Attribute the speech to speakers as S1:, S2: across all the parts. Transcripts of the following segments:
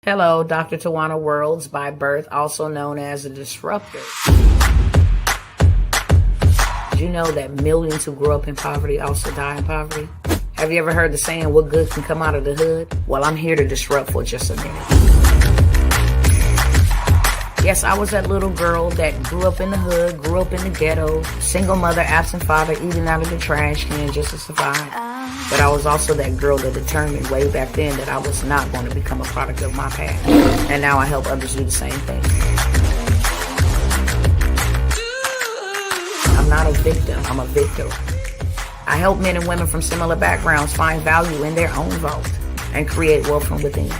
S1: Hello, Dr. Tawana Worlds by birth, also known as a disruptor. Did you know that millions who grew up in poverty also die in poverty? Have you ever heard the saying, what good can come out of the hood? Well, I'm here to disrupt for just a minute. Yes, I was that little girl that grew up in the hood, grew up in the ghetto, single mother, absent father, eating out of the trash can just to survive. But I was also that girl that determined way back then that I was not going to become a product of my past. And now I help others do the same thing. I'm not a victim, I'm a victor. I help men and women from similar backgrounds find value in their own vault and create wealth from within.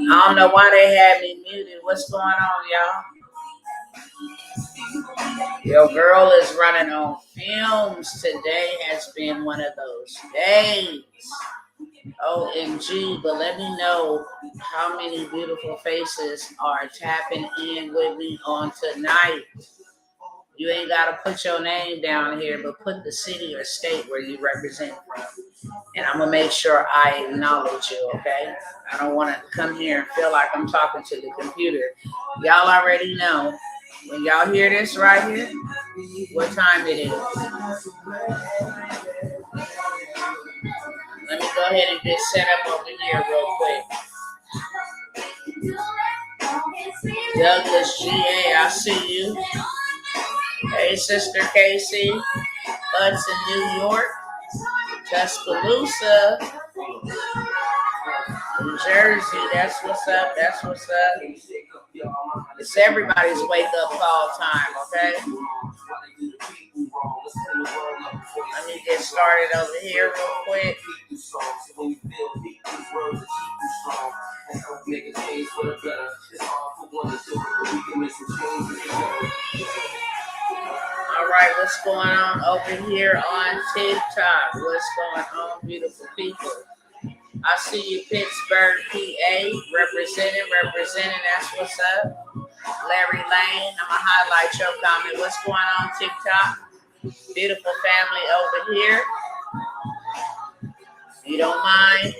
S1: I don't know why they had me muted. What's going on, y'all? Your girl is running on fumes. Today has been one of those days. OMG, but let me know how many beautiful faces are tapping in with me on tonight. You ain't got to put your name down here, but put the city or state where you represent from. And I'm going to make sure I acknowledge you, okay? I don't want to come here and feel like I'm talking to the computer. Y'all already know. When y'all hear this right here, what time it is. Let me go ahead and get set up over here real quick. Douglas GA, I see you. Hey, Sister Casey. Hudson, New York. Tuscaloosa. New Jersey, that's what's up, that's what's up. It's everybody's wake-up call time, okay? Let me get started over here real quick. All right, what's going on over here on TikTok? What's going on, beautiful people? I see you, Pittsburgh, PA, representing, that's what's up. Larry Lane, I'm going to highlight your comment. What's going on, TikTok? Beautiful family over here. If you don't mind,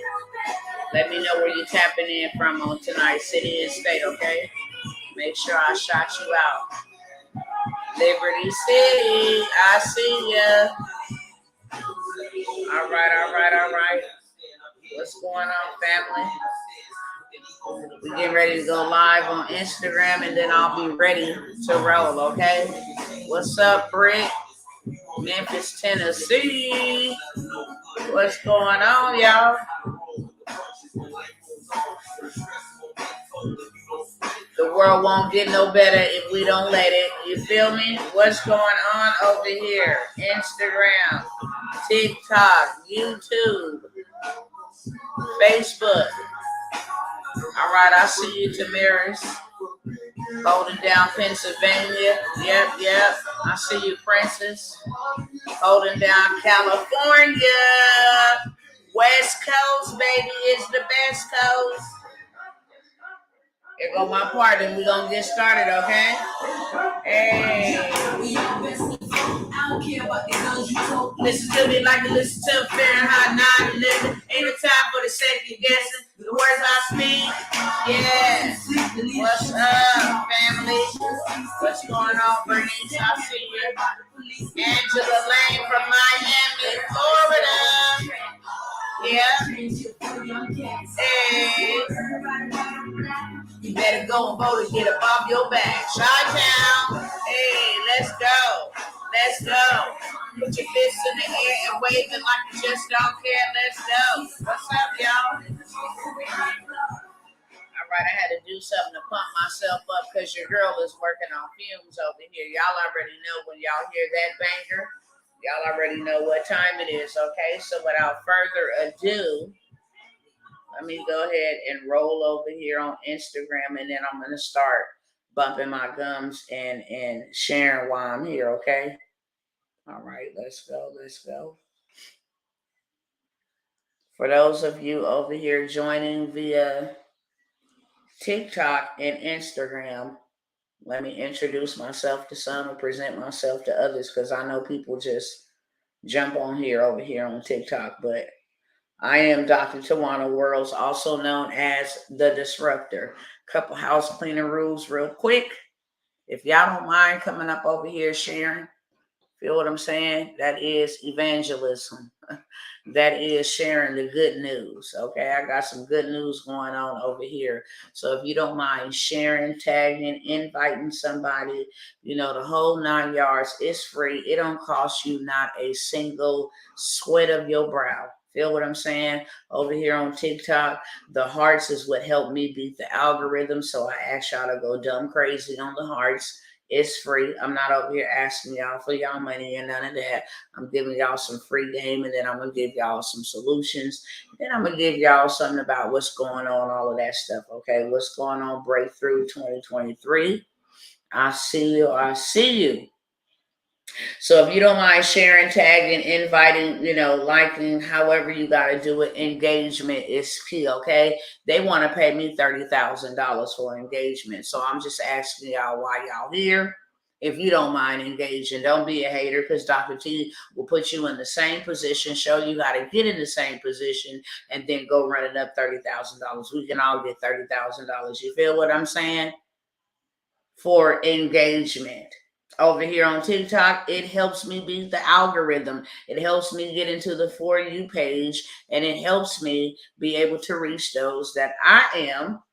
S1: let me know where you're tapping in from on tonight, city and state, okay? Make sure I shout you out. Liberty City, I see ya. All right. What's going on, family? We're getting ready to go live on Instagram, and then I'll be ready to roll, okay? What's up, Britt? Memphis, Tennessee. What's going on, y'all? The world won't get no better if we don't let it. You feel me? What's going on over here? Instagram, TikTok, YouTube, Facebook. All right, I see you, Tamaris. Holding down Pennsylvania. Yep. I see you, Princess. Holding down California. West Coast, baby, is the best coast. Here go my part, and we're going to get started, okay? Hey. Listen to me like you listen to Fahrenheit 9/11. Ain't a time for the second guessing. The words I speak, yeah. What's up, family? What's going on, Bernice? I see you. Angela Lane from Miami, Florida. Yeah. Hey. You better go and vote and get up off your back. Chi-town. Hey, let's go. Put your fists in the air and waving like you just don't care. Let's go. What's up, y'all? something to pump myself up because your girl is working on fumes over here. Y'all already know when y'all hear that banger. Y'all already know what time it is, okay? So without further ado, let me go ahead and roll over here on Instagram, and then I'm going to start bumping my gums and sharing while I'm here, okay? All right, let's go, let's go. For those of you over here joining via TikTok and Instagram, let me introduce myself to some and present myself to others because I know people just jump on here over here on TikTok, but I am Dr. Tawana Worlds, also known as The Disruptor. Couple house cleaning rules real quick. If y'all don't mind coming up over here sharing, feel what I'm saying? That is evangelism. That is sharing the good news. Okay, I got some good news going on over here. So if you don't mind sharing, tagging, inviting somebody, you know, the whole 9 yards is free. It don't cost you not a single sweat of your brow. Feel what I'm saying? Over here on TikTok, the hearts is what helped me beat the algorithm. So I asked y'all to go dumb crazy on the hearts. It's free. I'm not over here asking y'all for y'all money and none of that. I'm giving y'all some free game, and then I'm going to give y'all some solutions. Then I'm going to give y'all something about what's going on, all of that stuff, okay? What's going on, Breakthrough 2023. I see you. I see you. So if you don't mind sharing, tagging, inviting, you know, liking, however you got to do it, engagement is key, okay? They want to pay me $30,000 for engagement. So I'm just asking y'all why y'all here. If you don't mind engaging, don't be a hater because Dr. T will put you in the same position, show you how to get in the same position, and then go running up $30,000. We can all get $30,000. You feel what I'm saying? For engagement. Over here on TikTok, it helps me beat the algorithm. It helps me get into the For You page, and it helps me be able to reach those that I am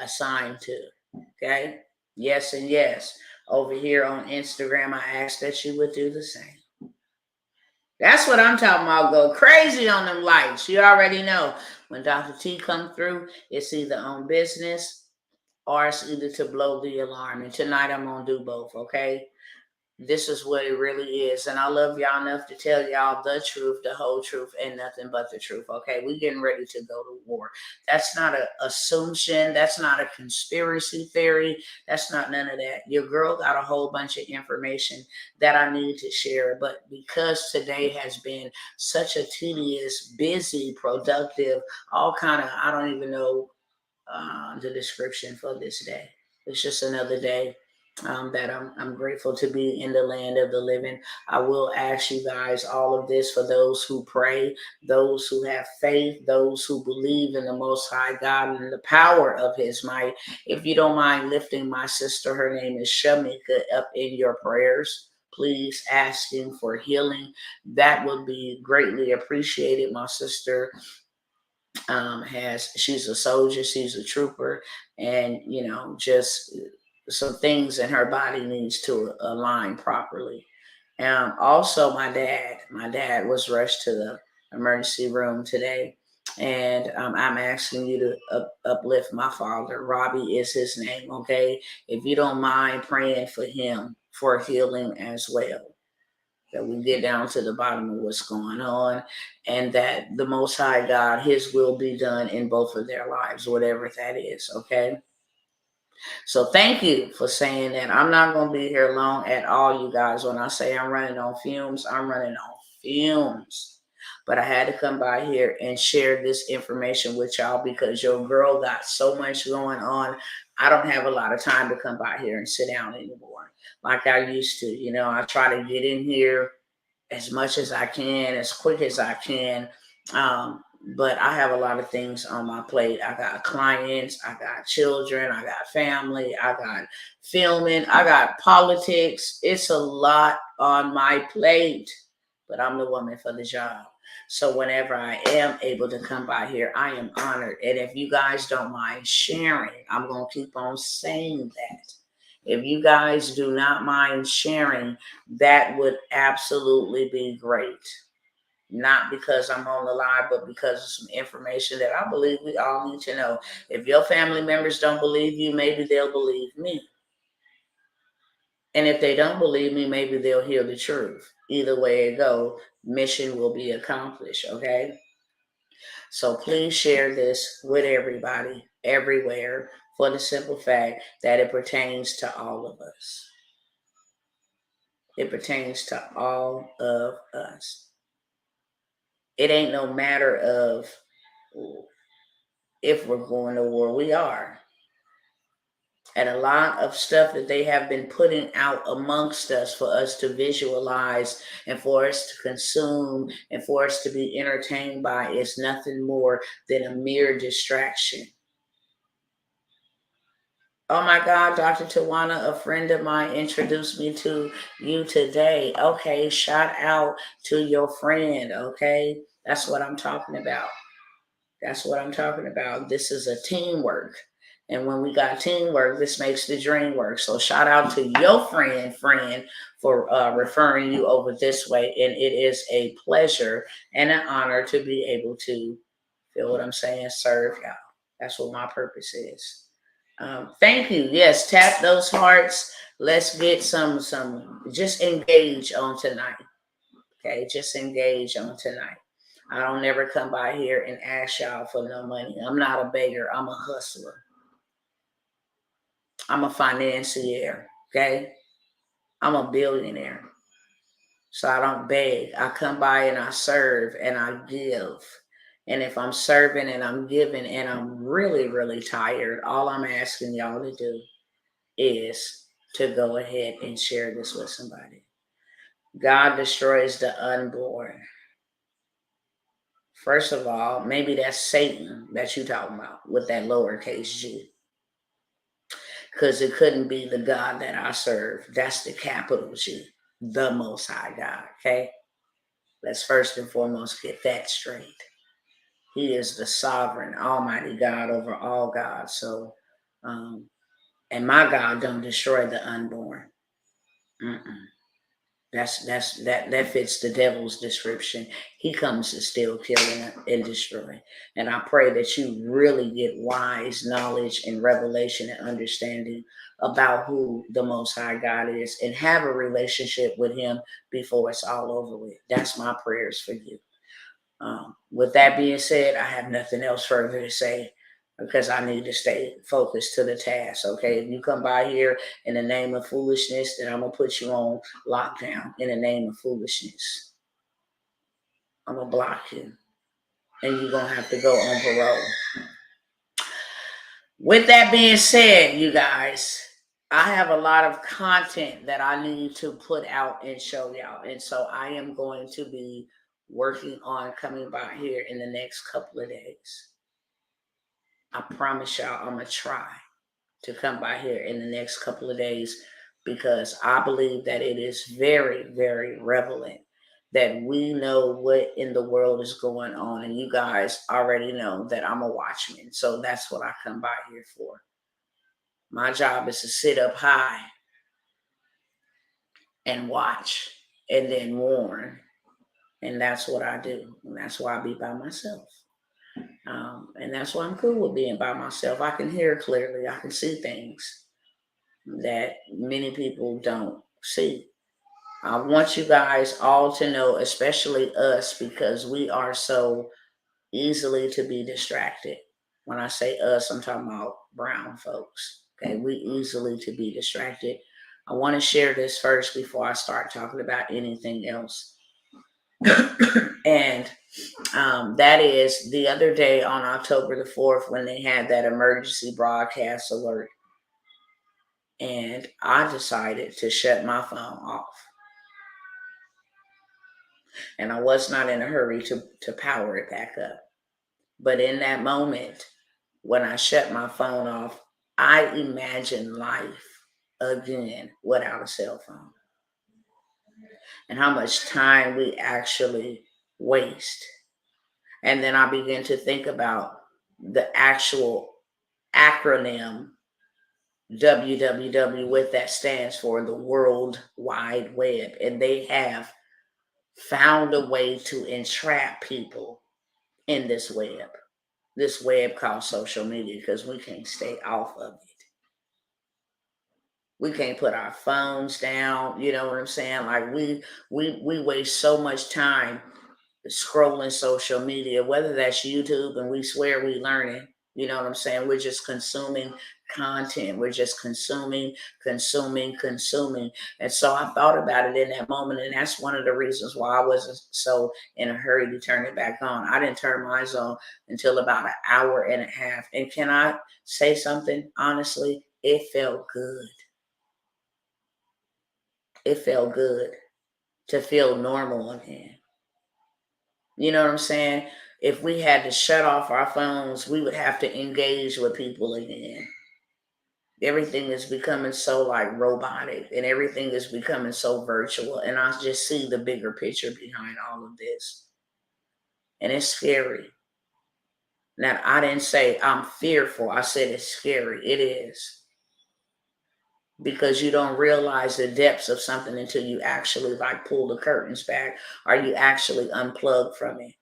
S1: assigned to. Okay? Yes and yes. Over here on Instagram, I ask that you would do the same. That's what I'm talking about. Go crazy on them lights. You already know. When Dr. T come through, it's either on business or it's either to blow the alarm. And tonight I'm going to do both, okay? This is what it really is. And I love y'all enough to tell y'all the truth, the whole truth, and nothing but the truth, okay? We getting ready to go to war. That's not an assumption. That's not a conspiracy theory. That's not none of that. Your girl got a whole bunch of information that I need to share. But because today has been such a tedious, busy, productive, all kind of, I don't even know the description for this day. It's just another day that I'm grateful to be in the land of the living. I will ask you guys all of this for those who pray, those who have faith, those who believe in the Most High God and the power of His might. If you don't mind lifting my sister, her name is Shamika, up in your prayers. Please asking for healing. That would be greatly appreciated. My sister she's a soldier, she's a trooper, and you know, just some things in her body needs to align properly. Also, my dad was rushed to the emergency room today, and I'm asking you to uplift my father. Robbie is his name, okay? If you don't mind praying for him for healing as well, that we get down to the bottom of what's going on, and that the Most High God, His will be done in both of their lives, whatever that is, okay? So thank you for saying that. I'm not going to be here long at all, you guys. When I say I'm running on fumes, I'm running on fumes. But I had to come by here and share this information with y'all because your girl got so much going on. I don't have a lot of time to come by here and sit down anymore like I used to. You know, I try to get in here as much as I can, as quick as I can. But I have a lot of things on my plate. I got clients, I got children, I got family, I got filming, I got politics. It's a lot on my plate, but I'm the woman for the job. So whenever I am able to come by here, I am honored. And if you guys don't mind sharing, I'm going to keep on saying that. If you guys do not mind sharing, that would absolutely be great. not because I'm on the live, but because of some information that I believe we all need to know. If your family members don't believe you, maybe they'll believe me. And if they don't believe me, maybe they'll hear the truth. Either way it go, mission will be accomplished, okay? So please share this with everybody, everywhere, for the simple fact that it pertains to all of us. It pertains to all of us. It ain't no matter of if we're going to war. We are. And a lot of stuff that they have been putting out amongst us for us to visualize and for us to consume and for us to be entertained by is nothing more than a mere distraction. Oh my God, Dr. Tawana, a friend of mine introduced me to you today. Okay, shout out to your friend, okay? That's what I'm talking about. That's what I'm talking about. This is a teamwork. And when we got teamwork, this makes the dream work. So shout out to your friend, for referring you over this way. And it is a pleasure and an honor to be able to, feel what I'm saying, serve y'all. That's what my purpose is. Thank you. Yes, tap those hearts. Let's get some, just engage on tonight. Okay, just engage on tonight. I don't never come by here and ask y'all for no money. I'm not a beggar. I'm a hustler. I'm a financier. Okay, I'm a billionaire. So I don't beg. I come by and I serve and I give. And if I'm serving and I'm giving and I'm really, really tired, all I'm asking y'all to do is to go ahead and share this with somebody. God destroys the unborn. First of all, maybe that's Satan that you're talking about with that lowercase g. Because it couldn't be the God that I serve. That's the capital G, the Most High God, okay? Let's first and foremost get that straight. He is the sovereign, almighty God over all gods. So, and my God don't destroy the unborn. That fits the devil's description. He comes to steal, kill, and destroy. And I pray that you really get wise knowledge and revelation and understanding about who the Most High God is and have a relationship with him before it's all over with. That's my prayers for you. With that being said, I have nothing else further to say because I need to stay focused to the task. Okay, if you come by here in the name of foolishness, then I'm gonna put you on lockdown in the name of foolishness. I'm gonna block you, and you're gonna have to go on parole. With that being said, you guys, I have a lot of content that I need to put out and show y'all, and so I am going to be working on coming by here in the next couple of days. I promise y'all I'm going to try to come by here in the next couple of days because I believe that it is very, very relevant that we know what in the world is going on. And you guys already know that I'm a watchman. So that's what I come by here for. My job is to sit up high and watch and then warn. And that's what I do. And that's why I be by myself. And that's why I'm cool with being by myself. I can hear clearly. I can see things that many people don't see. I want you guys all to know, especially us, because we are so easily to be distracted. When I say us, I'm talking about brown folks. Okay, we easily to be distracted. I want to share this first before I start talking about anything else. And that is the other day on October the 4th when they had that emergency broadcast alert. And I decided to shut my phone off. And I was not in a hurry to power it back up. But in that moment, when I shut my phone off, I imagined life again without a cell phone. And how much time we actually waste. And then I began to think about the actual acronym WWW, what that stands for, the World Wide Web. And they have found a way to entrap people in this web called social media, because we can't stay off of it. We can't put our phones down. You know what I'm saying? Like we waste so much time scrolling social media, whether that's YouTube, and we swear we learning. You know what I'm saying? We're just consuming content. We're just consuming. And so I thought about it in that moment, and that's one of the reasons why I wasn't so in a hurry to turn it back on. I didn't turn mine on until about an hour and a half. And can I say something? Honestly, it felt good. It felt good to feel normal again. You know what I'm saying? If we had to shut off our phones, we would have to engage with people again. Everything is becoming so like robotic, and everything is becoming so virtual. And I just see the bigger picture behind all of this. And it's scary. Now, I didn't say I'm fearful. I said it's scary. It is. Because you don't realize the depths of something until you actually like pull the curtains back, or you actually unplug from it.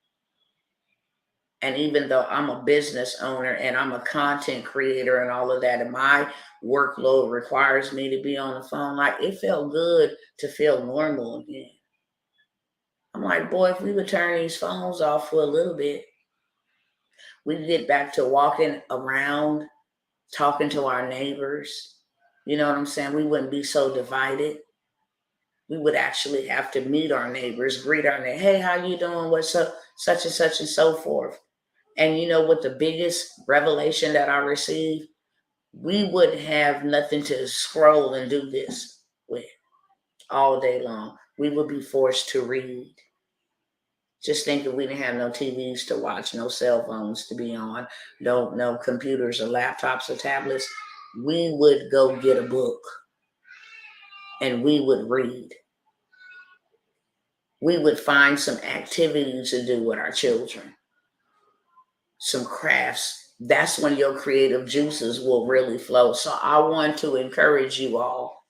S1: And even though I'm a business owner and I'm a content creator and all of that, and my workload requires me to be on the phone, like it felt good to feel normal again. I'm like, boy, if we would turn these phones off for a little bit, we'd get back to walking around, talking to our neighbors. You know what I'm saying? We wouldn't be so divided. We would actually have to meet our neighbors, greet our neighbors. Hey, how you doing? What's up? Such and such and so forth. And you know what the biggest revelation that I received? We wouldn't have nothing to scroll and do this with all day long. We would be forced to read. Just think if we didn't have no TVs to watch, no cell phones to be on, no computers or laptops or tablets, we would go get a book and we would read. We would find some activities to do with our children, some crafts. That's when your creative juices will really flow. So I want to encourage you all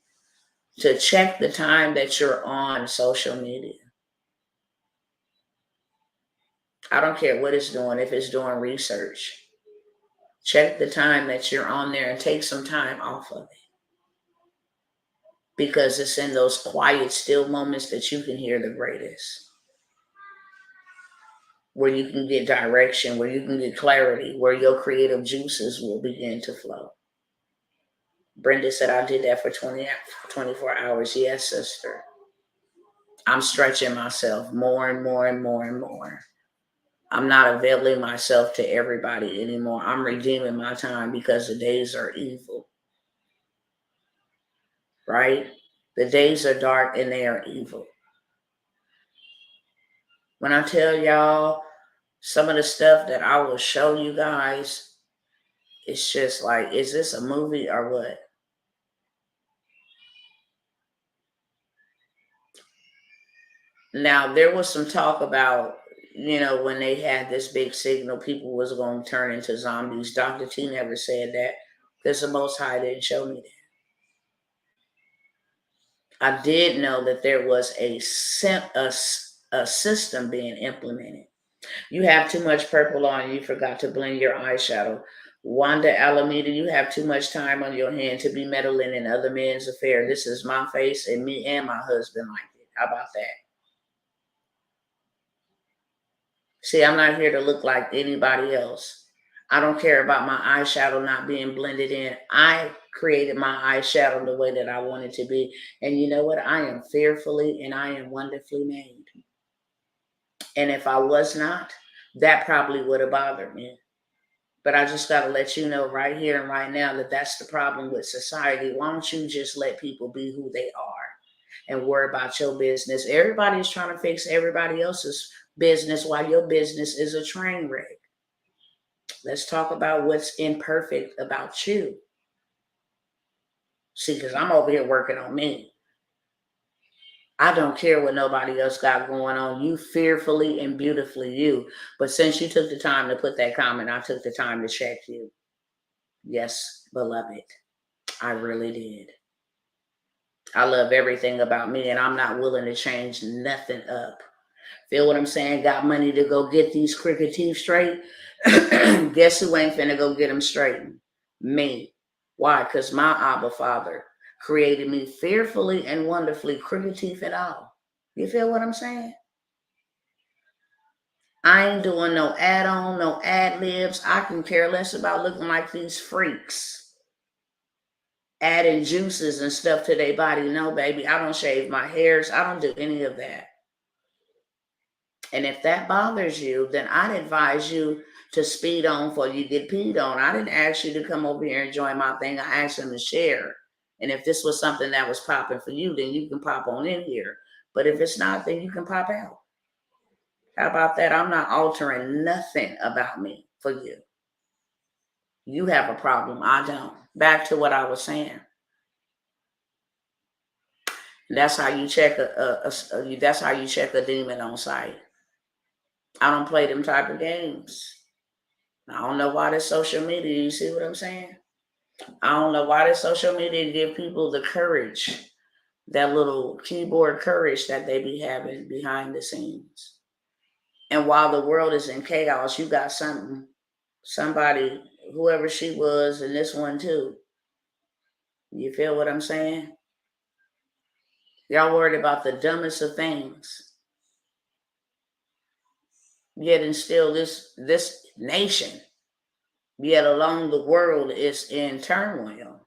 S1: to check the time that you're on social media. I don't care what it's doing, if it's doing research. Check the time that you're on there and take some time off of it. Because it's in those quiet, still moments that you can hear the greatest. Where you can get direction, where you can get clarity, where your creative juices will begin to flow. Brenda said, I did that for 24 hours. Yes, sister. I'm stretching myself more and more and more and more. I'm not availing myself to everybody anymore. I'm redeeming my time because the days are evil. Right? The days are dark and they are evil. When I tell y'all some of the stuff that I will show you guys, it's just like, is this a movie or what? Now, there was some talk about, when they had this big signal, people was going to turn into zombies. Dr. T never said that because the Most High didn't show me that. I did know that there was a system being implemented. You have too much purple on, you forgot to blend your eyeshadow. Wanda Alameda, you have too much time on your hand to be meddling in other men's affairs. This is my face, and me and my husband like it. How about that? See, I'm not here to look like anybody else. I don't care about my eyeshadow not being blended in. I created my eyeshadow the way that I want it to be. And you know what? I am fearfully and I am wonderfully made. And if I was not, that probably would have bothered me. But I just got to let you know right here and right now that that's the problem with society. Why don't you just let people be who they are and worry about your business? Everybody's trying to fix everybody else's business while your business is a train wreck. Let's talk about what's imperfect about you. See, because I'm over here working on me. I don't care what nobody else got going on. You fearfully and beautifully you. But since you took the time to put that comment, I took the time to check you. Yes, beloved. I really did. I love everything about me, and I'm not willing to change nothing up. Feel what I'm saying? Got money to go get these crooked teeth straight. Guess who ain't finna go get them straightened? Me. Why? Because my Abba Father created me fearfully and wonderfully, crooked teeth and all. You feel what I'm saying? I ain't doing no add-on, no ad-libs. I can care less about looking like these freaks. Adding juices and stuff to their body. No, baby, I don't shave my hairs. I don't do any of that. And if that bothers you, then I'd advise you to speed on before you get peed on. I didn't ask you to come over here and join my thing. I asked them to share. And if this was something that was popping for you, then you can pop on in here. But if it's not, then you can pop out. How about that? I'm not altering nothing about me for you. You have a problem. I don't. Back to what I was saying. That's how you check that's how you check a demon on sight. I don't play them type of games. I don't know why this social media, you see what I'm saying? I don't know why this social media give people the courage, that little keyboard courage that they be having behind the scenes. And while the world is in chaos, you got somebody, whoever she was, and this one too. You feel what I'm saying? Y'all worried about the dumbest of things. Yet and still this nation, yet along the world is in turmoil.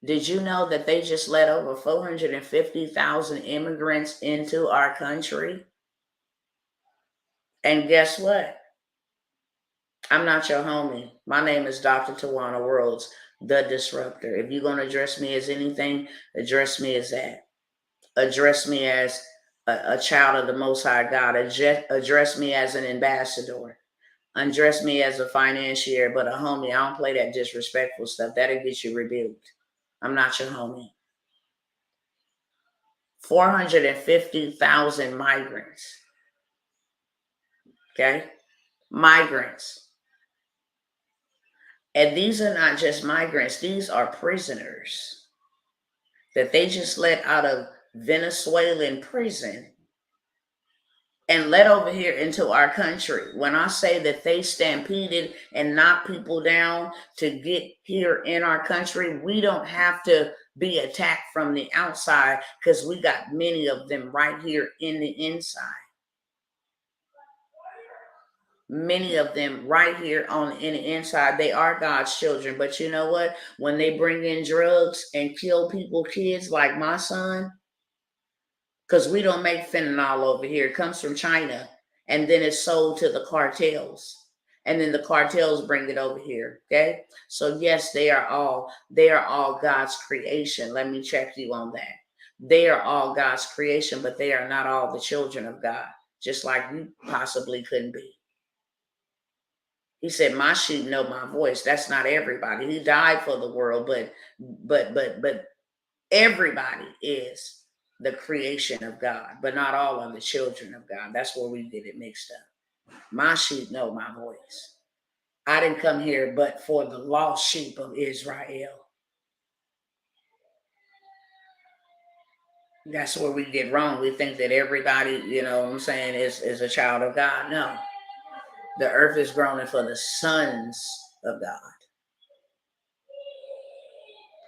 S1: Did you know that they just let over 450,000 immigrants into our country? And guess what? I'm not your homie. My name is Dr. Tawana Worlds, the Disruptor. If you're going to address me as anything, address me as that. Address me as a child of the Most High God. Address me as an ambassador. Address me as a financier, but a homie. I don't play that disrespectful stuff. That'll get you rebuked. I'm not your homie. 450,000 migrants. Okay? Migrants. And these are not just migrants, these are prisoners that they just let out of Venezuelan prison and let over here into our country. When I say that they stampeded and knocked people down to get here in our country, we don't have to be attacked from the outside because we got many of them right here in the inside. Many of them right here in the inside, they are God's children. But you know what? When they bring in drugs and kill people, kids like my son, because we don't make fentanyl over here. It comes from China, and then it's sold to the cartels. And then the cartels bring it over here. Okay. So yes, they are all God's creation. Let me check you on that. They are all God's creation, but they are not all the children of God, just like you possibly couldn't be. He said, "My sheep know my voice." That's not everybody. He died for the world, but everybody is the creation of God, but not all are the children of God. That's where we get it mixed up. My sheep know my voice. I didn't come here but for the lost sheep of Israel. That's where we get wrong. We think that everybody, you know what I'm saying, is a child of God. No. The earth is groaning for the sons of God.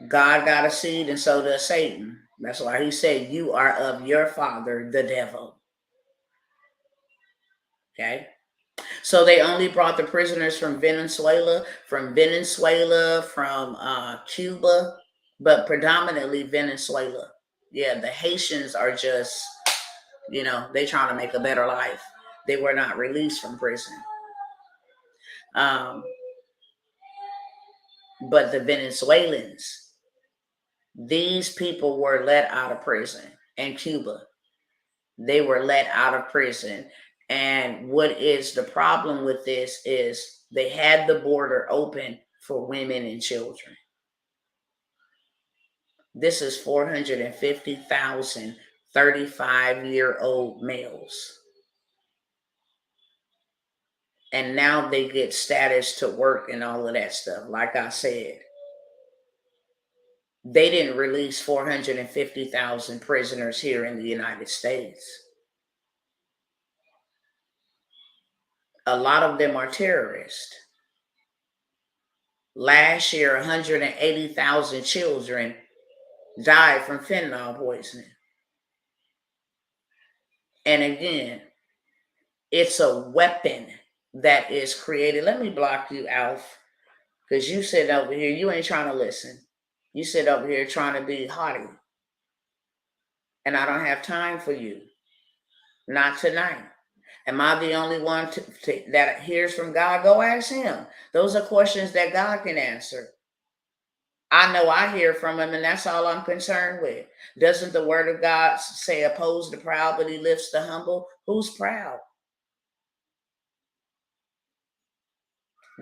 S1: God got a seed and so does Satan. That's why he said, you are of your father, the devil. Okay? So they only brought the prisoners from Venezuela, from Cuba, but predominantly Venezuela. Yeah, the Haitians are just, they trying to make a better life. They were not released from prison. But the Venezuelans, these people were let out of prison. And Cuba, they were let out of prison. And what is the problem with this is they had the border open for women and children. This is 450,000 35-year-old males. And now they get status to work and all of that stuff. Like I said, they didn't release 450,000 prisoners here in the United States. A lot of them are terrorists. Last year, 180,000 children died from fentanyl poisoning. And again, it's a weapon that is created. Let me block you, Alf, because you sit over here, you ain't trying to listen. You sit over here trying to be haughty. And I don't have time for you. Not tonight. Am I the only one that hears from God? Go ask him. Those are questions that God can answer. I know I hear from him, and that's all I'm concerned with. Doesn't the word of God say, oppose the proud, but he lifts the humble? Who's proud?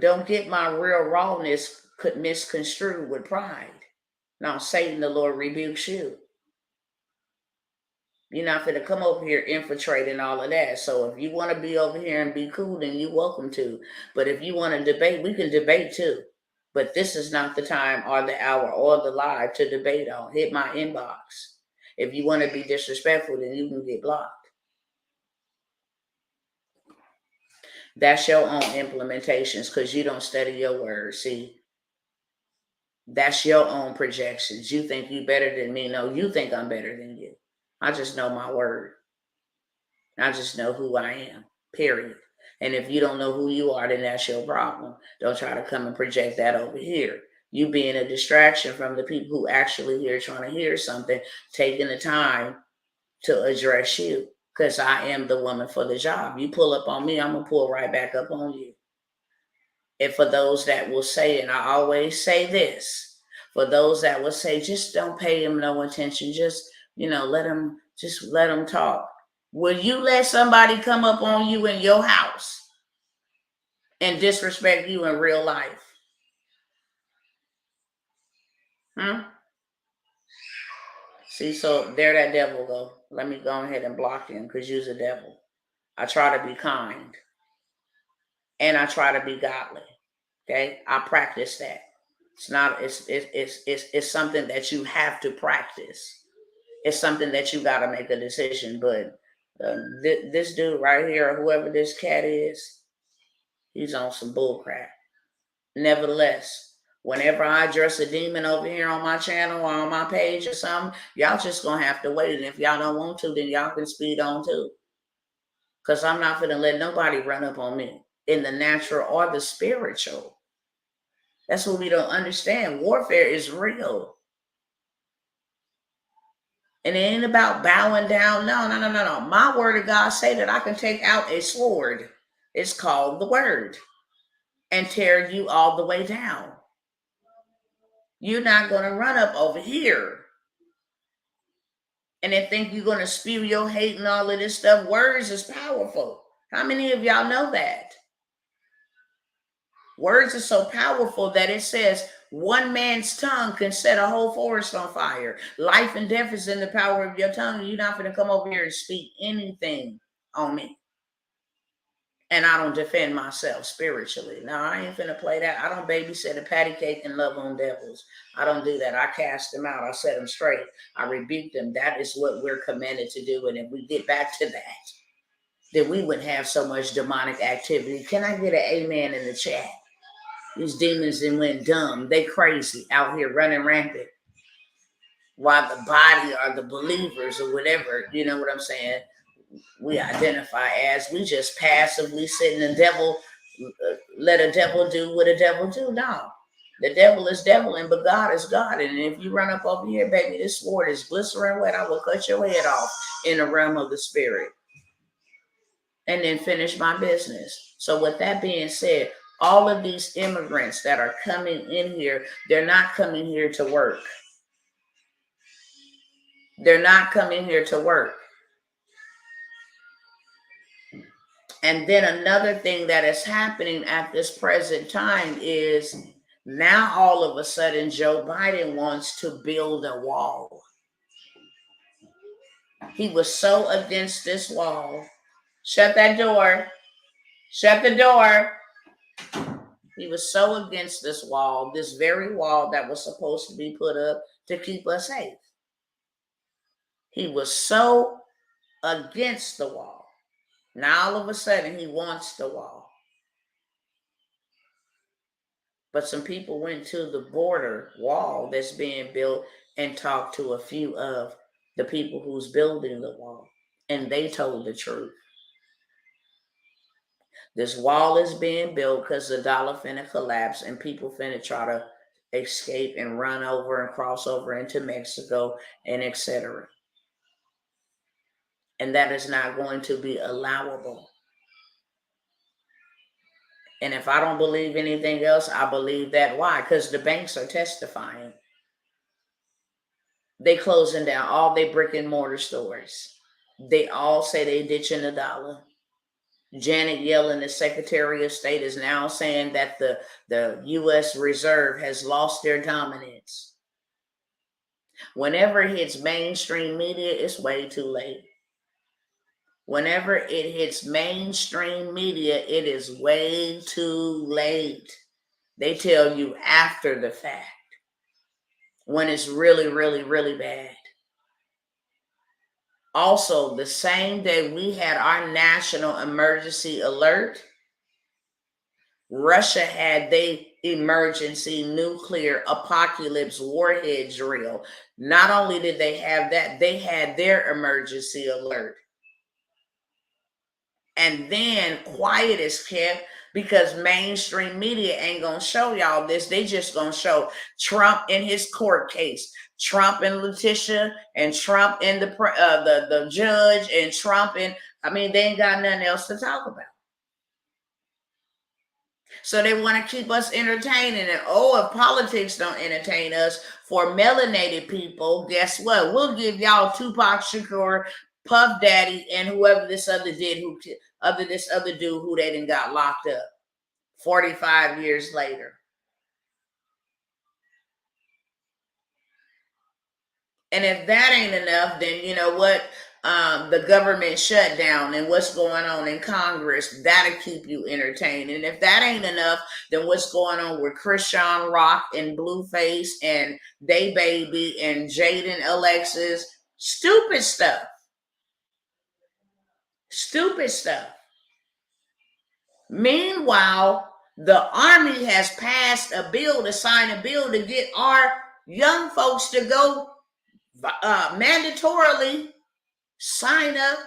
S1: Don't get my real rawness misconstrued with pride. Now, Satan, the Lord rebukes you. You're not going to come over here infiltrating all of that. So if you want to be over here and be cool, then you're welcome to. But if you want to debate, we can debate too. But this is not the time or the hour or the live to debate on. Hit my inbox. If you want to be disrespectful, then you can get blocked. That's your own implementations because you don't study your words. See, that's your own projections. You think you better than me. No, you think I'm better than you. I just know my word. I just know who I am, period. And if you don't know who you are, then that's your problem. Don't try to come and project that over here. You being a distraction from the people who actually here trying to hear something, taking the time to address you. Because I am the woman for the job. You pull up on me, I'm going to pull right back up on you. And for those that will say, and I always say this, for those that will say, just don't pay him no attention. Just, let him talk. Will you let somebody come up on you in your house and disrespect you in real life? See, so there that devil go. Let me go ahead and block him because you're the devil. I try to be kind. And I try to be godly. Okay? I practice that. It's something that you have to practice. It's something that you got to make a decision. But this dude right here, whoever this cat is, he's on some bull crap. Nevertheless, whenever I address a demon over here on my channel or on my page or something, y'all just going to have to wait. And if y'all don't want to, then y'all can speed on too. Because I'm not going to let nobody run up on me in the natural or the spiritual. That's what we don't understand. Warfare is real. And it ain't about bowing down. No. My word of God say that I can take out a sword. It's called the word. And tear you all the way down. You're not going to run up over here. And then think you're going to spew your hate and all of this stuff. Words is powerful. How many of y'all know that? Words are so powerful that it says one man's tongue can set a whole forest on fire. Life and death is in the power of your tongue. You're not going to come over here and speak anything on me. And I don't defend myself spiritually. No, I ain't finna play that. I don't babysit a patty cake and love on devils. I don't do that. I cast them out. I set them straight. I rebuke them. That is what we're commanded to do. And if we get back to that, then we wouldn't have so much demonic activity. Can I get an amen in the chat? These demons then went dumb. They crazy out here running rampant. While the body or the believers or whatever, you know what I'm saying, we identify as, we just passively sit in the devil, let a devil do what a devil do. No. The devil is deviling, but God is God. And if you run up over here, baby, this sword is blistering wet. I will cut your head off in the realm of the spirit. And then finish my business. So with that being said, all of these immigrants that are coming in here, they're not coming here to work. They're not coming here to work. And then another thing that is happening at this present time is now all of a sudden Joe Biden wants to build a wall. He was so against this wall. Shut that door. Shut the door. He was so against this wall, this very wall that was supposed to be put up to keep us safe. He was so against the wall. Now all of a sudden he wants the wall. But some people went to the border wall that's being built and talked to a few of the people who's building the wall, and they told the truth. This wall is being built because the dollar finna collapse and people finna try to escape and run over and cross over into Mexico and etc. And that is not going to be allowable. And if I don't believe anything else, I believe that. Why? Because the banks are testifying. They closing down all their brick and mortar stores. They all say they ditching the dollar. Janet Yellen, the Secretary of State, is now saying that the U.S. Reserve has lost their dominance. Whenever it hits mainstream media, it's way too late. Whenever it hits mainstream media, it is way too late. They tell you after the fact when it's really, really, really bad. Also, the same day we had our national emergency alert, Russia had their emergency nuclear apocalypse warhead drill. Not only did they have that, they had their emergency alert. And then quiet is kept because mainstream media ain't gonna show y'all this. They just gonna show Trump in his court case, Trump and Letitia, and Trump and the judge, and Trump and they ain't got nothing else to talk about. So they want to keep us entertaining. And if politics don't entertain us, for melanated people, guess what? We'll give y'all Tupac Shakur, Puff Daddy, and whoever this other dude who they done got locked up 45 years later. And if that ain't enough, then you know what? The government shutdown and what's going on in Congress, that'll keep you entertained. And if that ain't enough, then what's going on with Krishan Rock and Blueface and Day Baby and Jaden Alexis? Stupid stuff. Stupid stuff. Meanwhile, the Army has passed a bill to sign a bill to get our young folks to go mandatorily sign up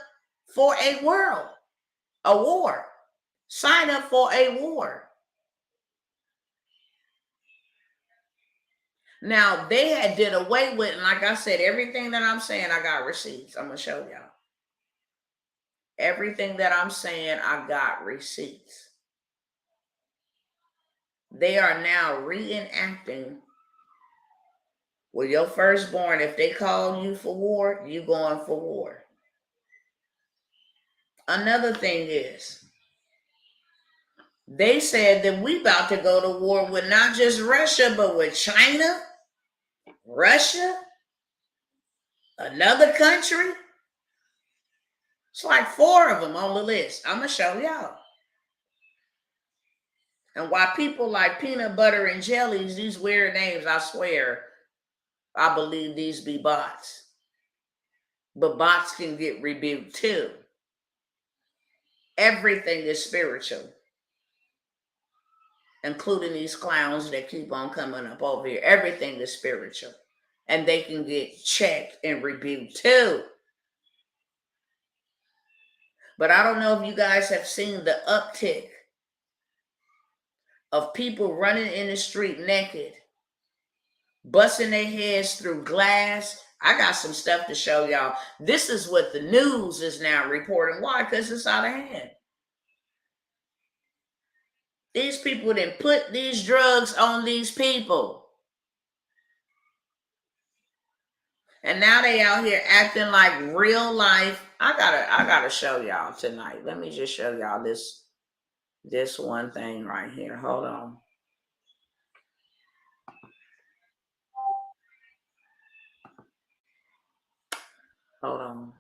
S1: for a war. Sign up for a war. Now, they had did away with, and like I said, everything that I'm saying, I got receipts. I'm going to show y'all. Everything that I'm saying, I got receipts. They are now reenacting with your firstborn. If they call you for war, you going for war. Another thing is, they said that we about to go to war with not just Russia, but with China, Russia, another country. It's like 4 of them on the list. I'm going to show y'all. And why people like peanut butter and jellies, these weird names, I swear, I believe these be bots. But bots can get rebuked too. Everything is spiritual, including these clowns that keep on coming up over here. Everything is spiritual. And they can get checked and rebuked too. But I don't know if you guys have seen the uptick of people running in the street naked, busting their heads through glass. I got some stuff to show y'all. This is what the news is now reporting. Why? Because it's out of hand. These people didn't put these drugs on these people. And now they out here acting like real life. I gotta show y'all tonight. Let me just show y'all this one thing right here. Hold on. Hold on.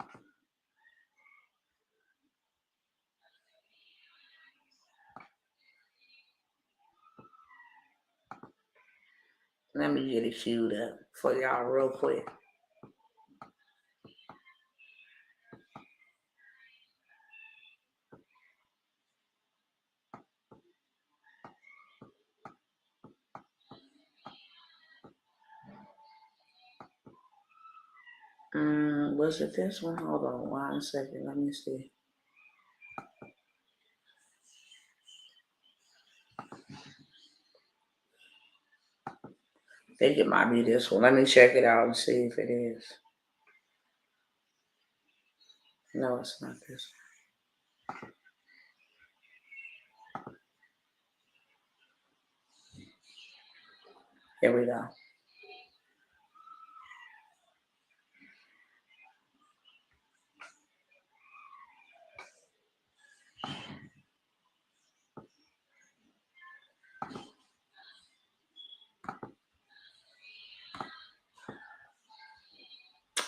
S1: Let me get it queued up for y'all real quick. Was it this one? Hold on 1 second. Let me see. I think it might be this one. Let me check it out and see if it is. No, it's not this one. Here we go.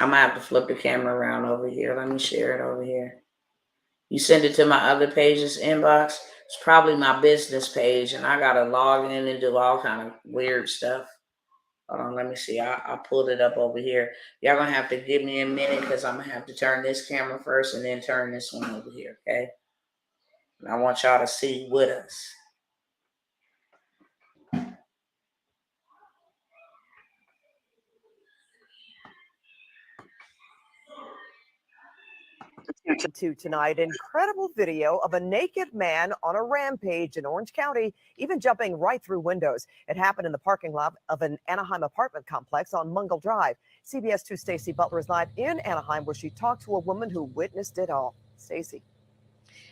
S1: I'm gonna have to flip the camera around over here. Let me share it over here. You send it to my other page's inbox. It's probably my business page, and I gotta log in and do all kind of weird stuff. Hold on, let me see. I pulled it up over here. Y'all gonna have to give me a minute because I'm gonna have to turn this camera first and then turn this one over here, okay? And I want y'all to see with us.
S2: To tonight, incredible video of a naked man on a rampage in Orange County, even jumping right through windows. It happened in the parking lot of an Anaheim apartment complex on Mungle Drive. CBS 2 Stacey Butler is live in Anaheim, where she talked to a woman who witnessed it all. Stacey.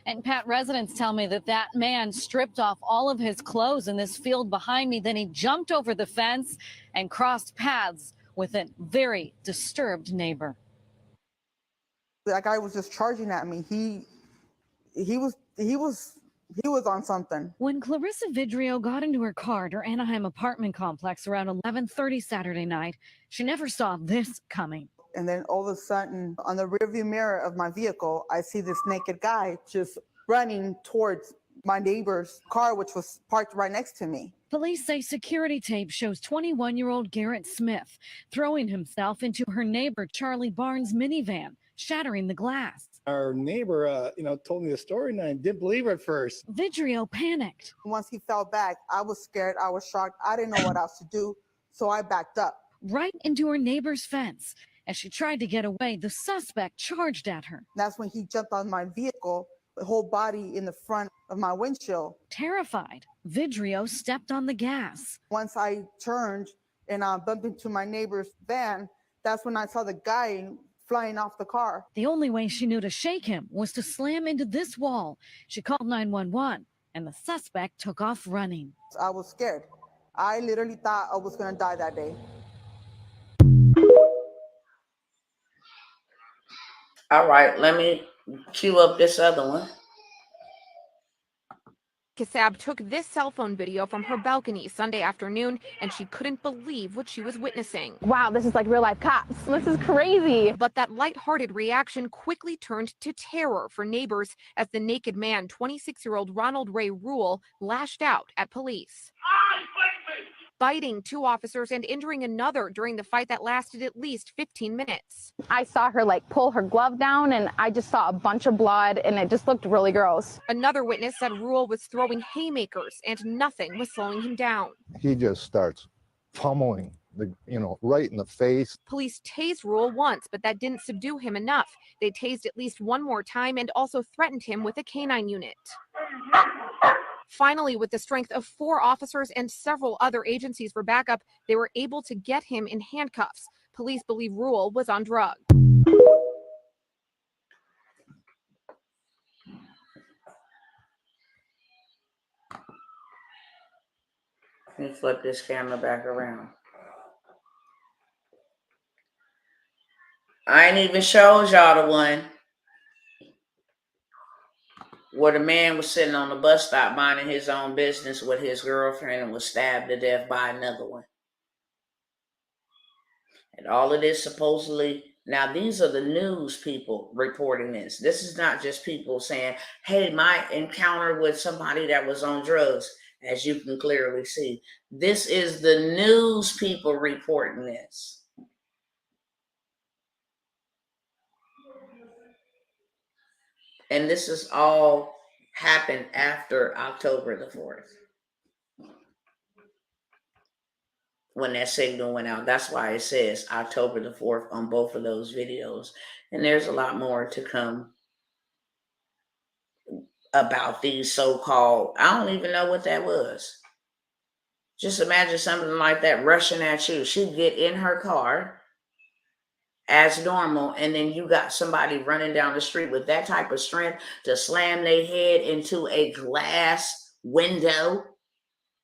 S3: And Pat, residents tell me that man stripped off all of his clothes in this field behind me. Then he jumped over the fence and crossed paths with a very disturbed neighbor.
S4: That guy was just charging at me. He was on something.
S3: When Clarissa Vidrio got into her car at her Anaheim apartment complex around 11:30 Saturday night, she never saw this coming.
S4: And then all of a sudden, on the rearview mirror of my vehicle, I see this naked guy just running towards my neighbor's car, which was parked right next to me.
S3: Police say security tape shows 21-year-old Garrett Smith throwing himself into her neighbor Charlie Barnes' minivan, shattering the glass.
S5: Our neighbor, told me the story, and I didn't believe her at first.
S3: Vidrio panicked.
S4: Once he fell back, I was scared. I was shocked. I didn't know what else to do, so I backed up.
S3: Right into her neighbor's fence. As she tried to get away, the suspect charged at her.
S4: That's when he jumped on my vehicle, the whole body in the front of my windshield.
S3: Terrified, Vidrio stepped on the gas.
S4: Once I turned and bumped into my neighbor's van, that's when I saw the guy flying off the car.
S3: The only way she knew to shake him was to slam into this wall. She called 911, and the suspect took off running.
S4: I was scared. I literally thought I was going to die that day.
S1: All right, let me cue up this other one.
S6: Kassab took this cell phone video from her balcony Sunday afternoon, and she couldn't believe what she was witnessing.
S7: Wow, this is like real life cops. This is crazy.
S6: But that lighthearted reaction quickly turned to terror for neighbors as the naked man, 26-year-old Ronald Ray Rule, lashed out at police, biting two officers and injuring another during the fight that lasted at least 15 minutes.
S7: I saw her like pull her glove down, and I just saw a bunch of blood, and it just looked really gross.
S6: Another witness said Rule was throwing haymakers and nothing was slowing him down.
S8: He just starts pummeling right in the face.
S6: Police tased Rule once, but that didn't subdue him enough. They tased at least one more time and also threatened him with a canine unit. Finally, with the strength of 4 officers and several other agencies for backup, they were able to get him in handcuffs. Police believe Rule was on drugs.
S1: Let me flip this camera back around. I ain't even showed y'all the one where the man was sitting on the bus stop minding his own business with his girlfriend and was stabbed to death by another one. And all of this supposedly, now these are the news people reporting this. This is not just people saying, hey, my encounter with somebody that was on drugs, as you can clearly see. This is the news people reporting this. And this has all happened after October the 4th. when that signal went out. That's why it says October the 4th on both of those videos. And there's a lot more to come about these so-called, I don't even know what that was. Just imagine something like that rushing at you. She'd get in her car as normal, and then you got somebody running down the street with that type of strength to slam their head into a glass window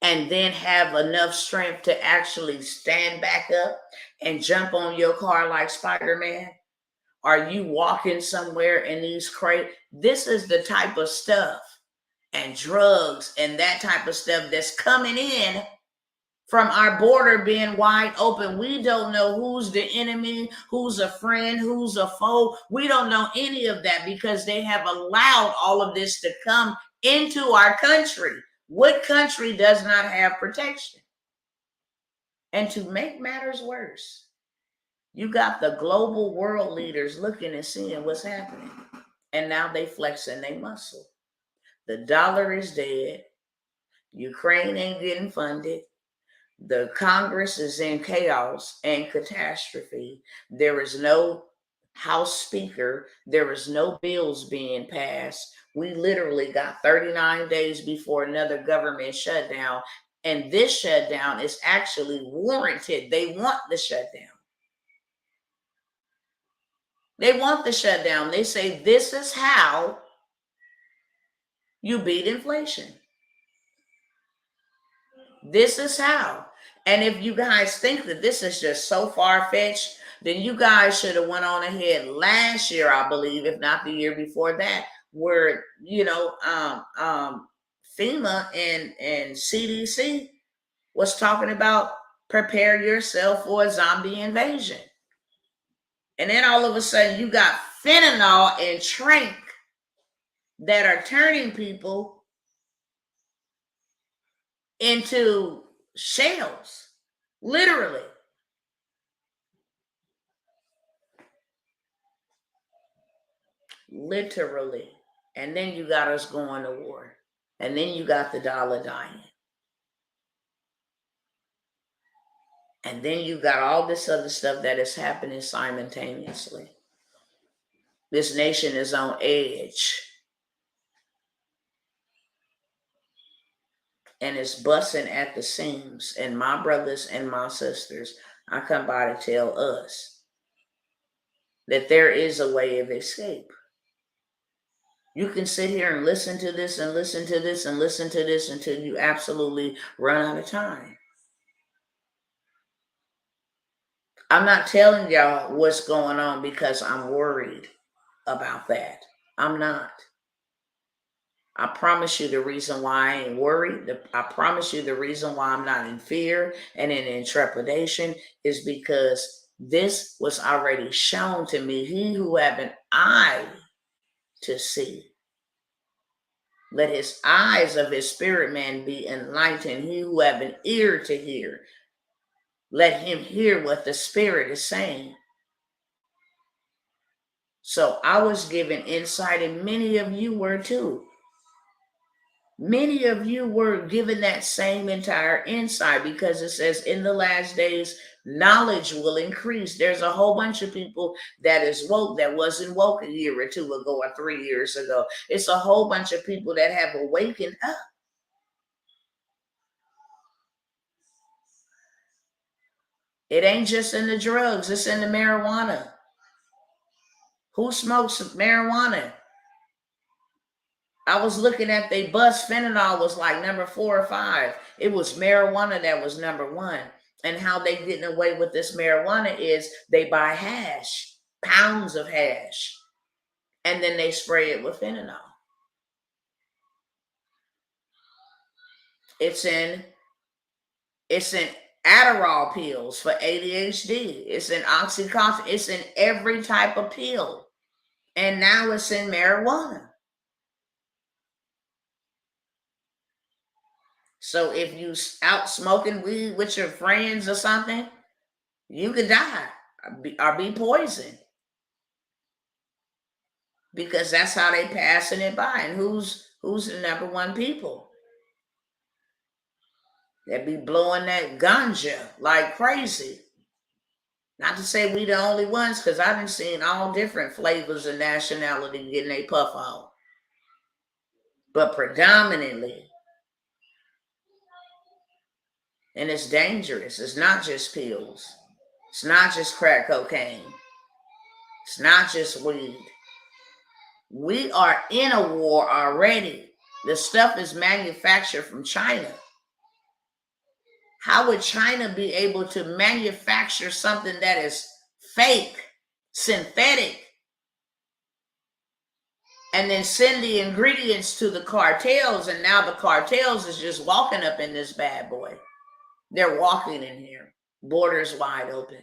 S1: and then have enough strength to actually stand back up and jump on your car like Spider-Man? Are you walking somewhere in these crates? This is the type of stuff and drugs and that type of stuff that's coming in from our border being wide open. We don't know who's the enemy, who's a friend, who's a foe. We don't know any of that because they have allowed all of this to come into our country. What country does not have protection? And to make matters worse, you got the global world leaders looking and seeing what's happening. And now they flexing their muscle. The dollar is dead. Ukraine ain't getting funded. The Congress is in chaos and catastrophe. There is no House Speaker. There is no bills being passed. We literally got 39 days before another government shutdown. And this shutdown is actually warranted. They want the shutdown. They want the shutdown. They say this is how you beat inflation. This is how. And if you guys think that this is just so far-fetched, then you guys should have went on ahead last year, I believe, if not the year before that, where, FEMA and CDC was talking about prepare yourself for a zombie invasion. And then all of a sudden you got fentanyl and tranq that are turning people into shells, literally. Literally. And then you got us going to war. And then you got the dollar dying. And then you got all this other stuff that is happening simultaneously. This nation is on edge. And it's busting at the seams. And my brothers and my sisters, I come by to tell us that there is a way of escape. You can sit here and listen to this and listen to this and listen to this until you absolutely run out of time. I'm not telling y'all what's going on because I'm worried about that. I'm not. I promise you the reason why I ain't worried, I promise you the reason why I'm not in fear and in trepidation is because this was already shown to me. He who have an eye to see, let his eyes of his spirit man be enlightened. He who have an ear to hear, let him hear what the Spirit is saying. So I was given insight, and many of you were too. Many of you were given that same entire insight because it says in the last days, knowledge will increase. There's a whole bunch of people that is woke that wasn't woke a year or two ago or 3 years ago. It's a whole bunch of people that have awakened up. It ain't just in the drugs, it's in the marijuana. Who smokes marijuana? I was looking at they bus, fentanyl was like number 4 or 5. It was marijuana that was number 1. And how they getting away with this marijuana is they buy hash, pounds of hash, and then they spray it with fentanyl. It's in Adderall pills for ADHD. It's in Oxycontin. It's in every type of pill. And now it's in marijuana. So if you out smoking weed with your friends or something, you could die or be poisoned. Because that's how they passing it by. And who's the number one people? that be blowing that ganja like crazy. Not to say we the only ones, because I done seen all different flavors of nationality getting a puff on. But predominantly, and it's dangerous. It's not just pills. It's not just crack cocaine. It's not just weed. We are in a war already. The stuff is manufactured from China. How would China be able to manufacture something that is fake, synthetic, and then send the ingredients to the cartels, and now the cartels is just walking up in this bad boy. They're walking in here. Borders wide open.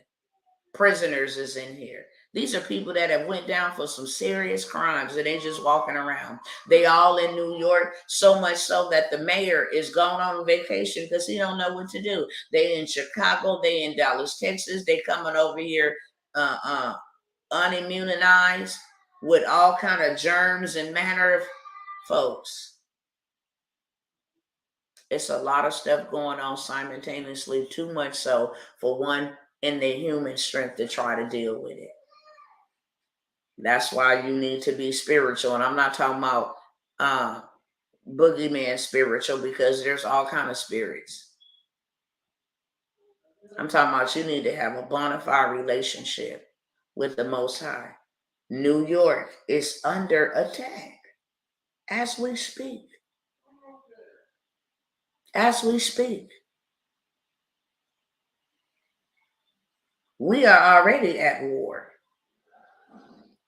S1: Prisoners is in here. These are people that have went down for some serious crimes and they just walking around. They all in New York, so much so that the mayor is gone on vacation because he don't know what to do. They in Chicago, they in Dallas, Texas. They coming over here unimmunized with all kind of germs and manner of folks. It's a lot of stuff going on simultaneously, too much so for one in their human strength to try to deal with it. That's why you need to be spiritual. And I'm not talking about boogeyman spiritual, because there's all kind of spirits. I'm talking about you need to have a bona fide relationship with the Most High. New York is under attack as we speak. As we speak. We are already at war.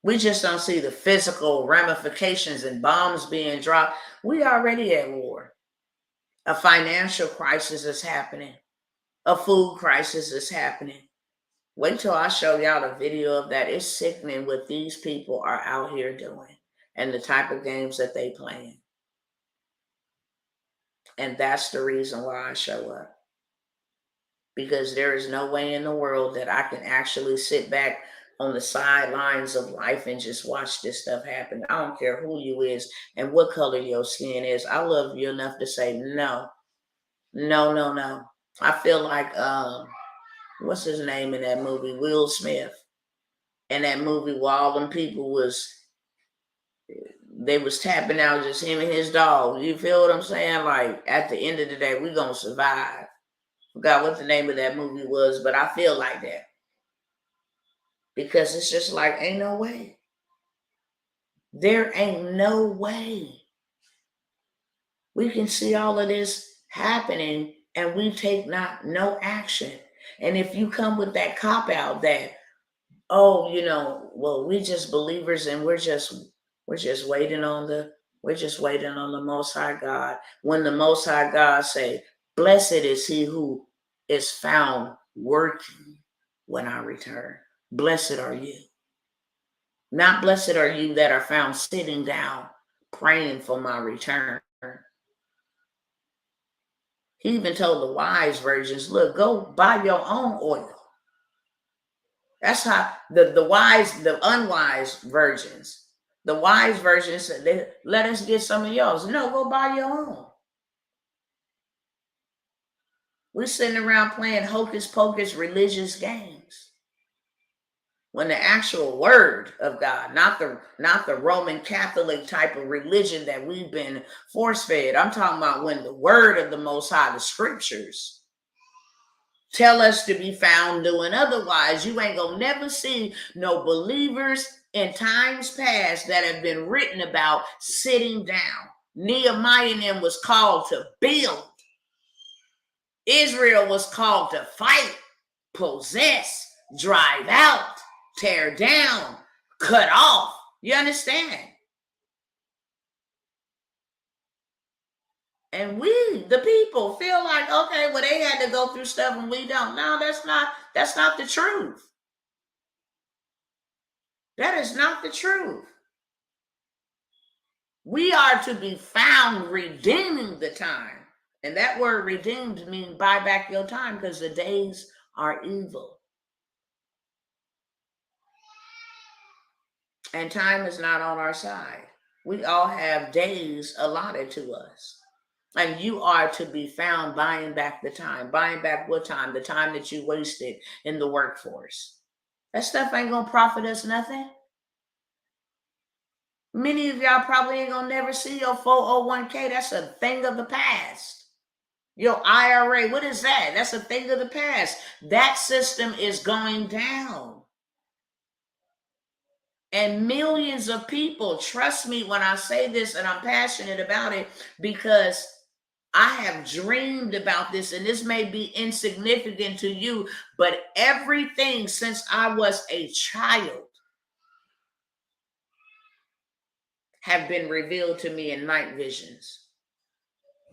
S1: We just don't see the physical ramifications and bombs being dropped. We are already at war. A financial crisis is happening. A food crisis is happening. Wait till I show y'all the video of that. It's sickening what these people are out here doing and the type of games that they playing. And that's the reason why I show up. Because there is no way in the world that I can actually sit back on the sidelines of life and just watch this stuff happen. I don't care who you is and what color your skin is. I love you enough to say no. No, no, no. I feel like what's his name in that movie? Will Smith. In that movie where all them people they was tapping out, just him and his dog. You feel what I'm saying? Like at the end of the day, we're gonna survive. Forgot what the name of that movie was, but I feel like that. Because it's just like, ain't no way. There ain't no way. We can see all of this happening and we take no action. And if you come with that cop out that, oh, well, we just believers and we're just waiting on the Most High God. When the Most High God say, blessed is he who is found working when I return. Blessed are you. Not blessed are you that are found sitting down praying for my return. He even told the wise virgins, look, go buy your own oil. That's how the unwise virgins, the wise virgins said, let us get some of yours. No, go buy your own. We're sitting around playing hocus pocus religious games. When the actual word of God, not the Roman Catholic type of religion that we've been force-fed. I'm talking about when the word of the Most High, the scriptures, tell us to be found doing otherwise. You ain't gonna never see no believers in times past that have been written about sitting down. Nehemiah and them was called to build. Israel was called to fight, possess, drive out, tear down, cut off. You understand? And we, the people, feel like, okay, well, they had to go through stuff and we don't. No, that's not the truth. That is not the truth. We are to be found redeeming the time. And that word redeemed means buy back your time, because the days are evil. And time is not on our side. We all have days allotted to us. And you are to be found buying back the time. Buying back what time? The time that you wasted in the workforce. That stuff ain't gonna profit us nothing. Many of y'all probably ain't gonna never see your 401k. That's a thing of the past. Your IRA, what is that? That's a thing of the past. That system is going down. And millions of people, trust me when I say this, and I'm passionate about it, because I have dreamed about this, and this may be insignificant to you, but everything since I was a child have been revealed to me in night visions.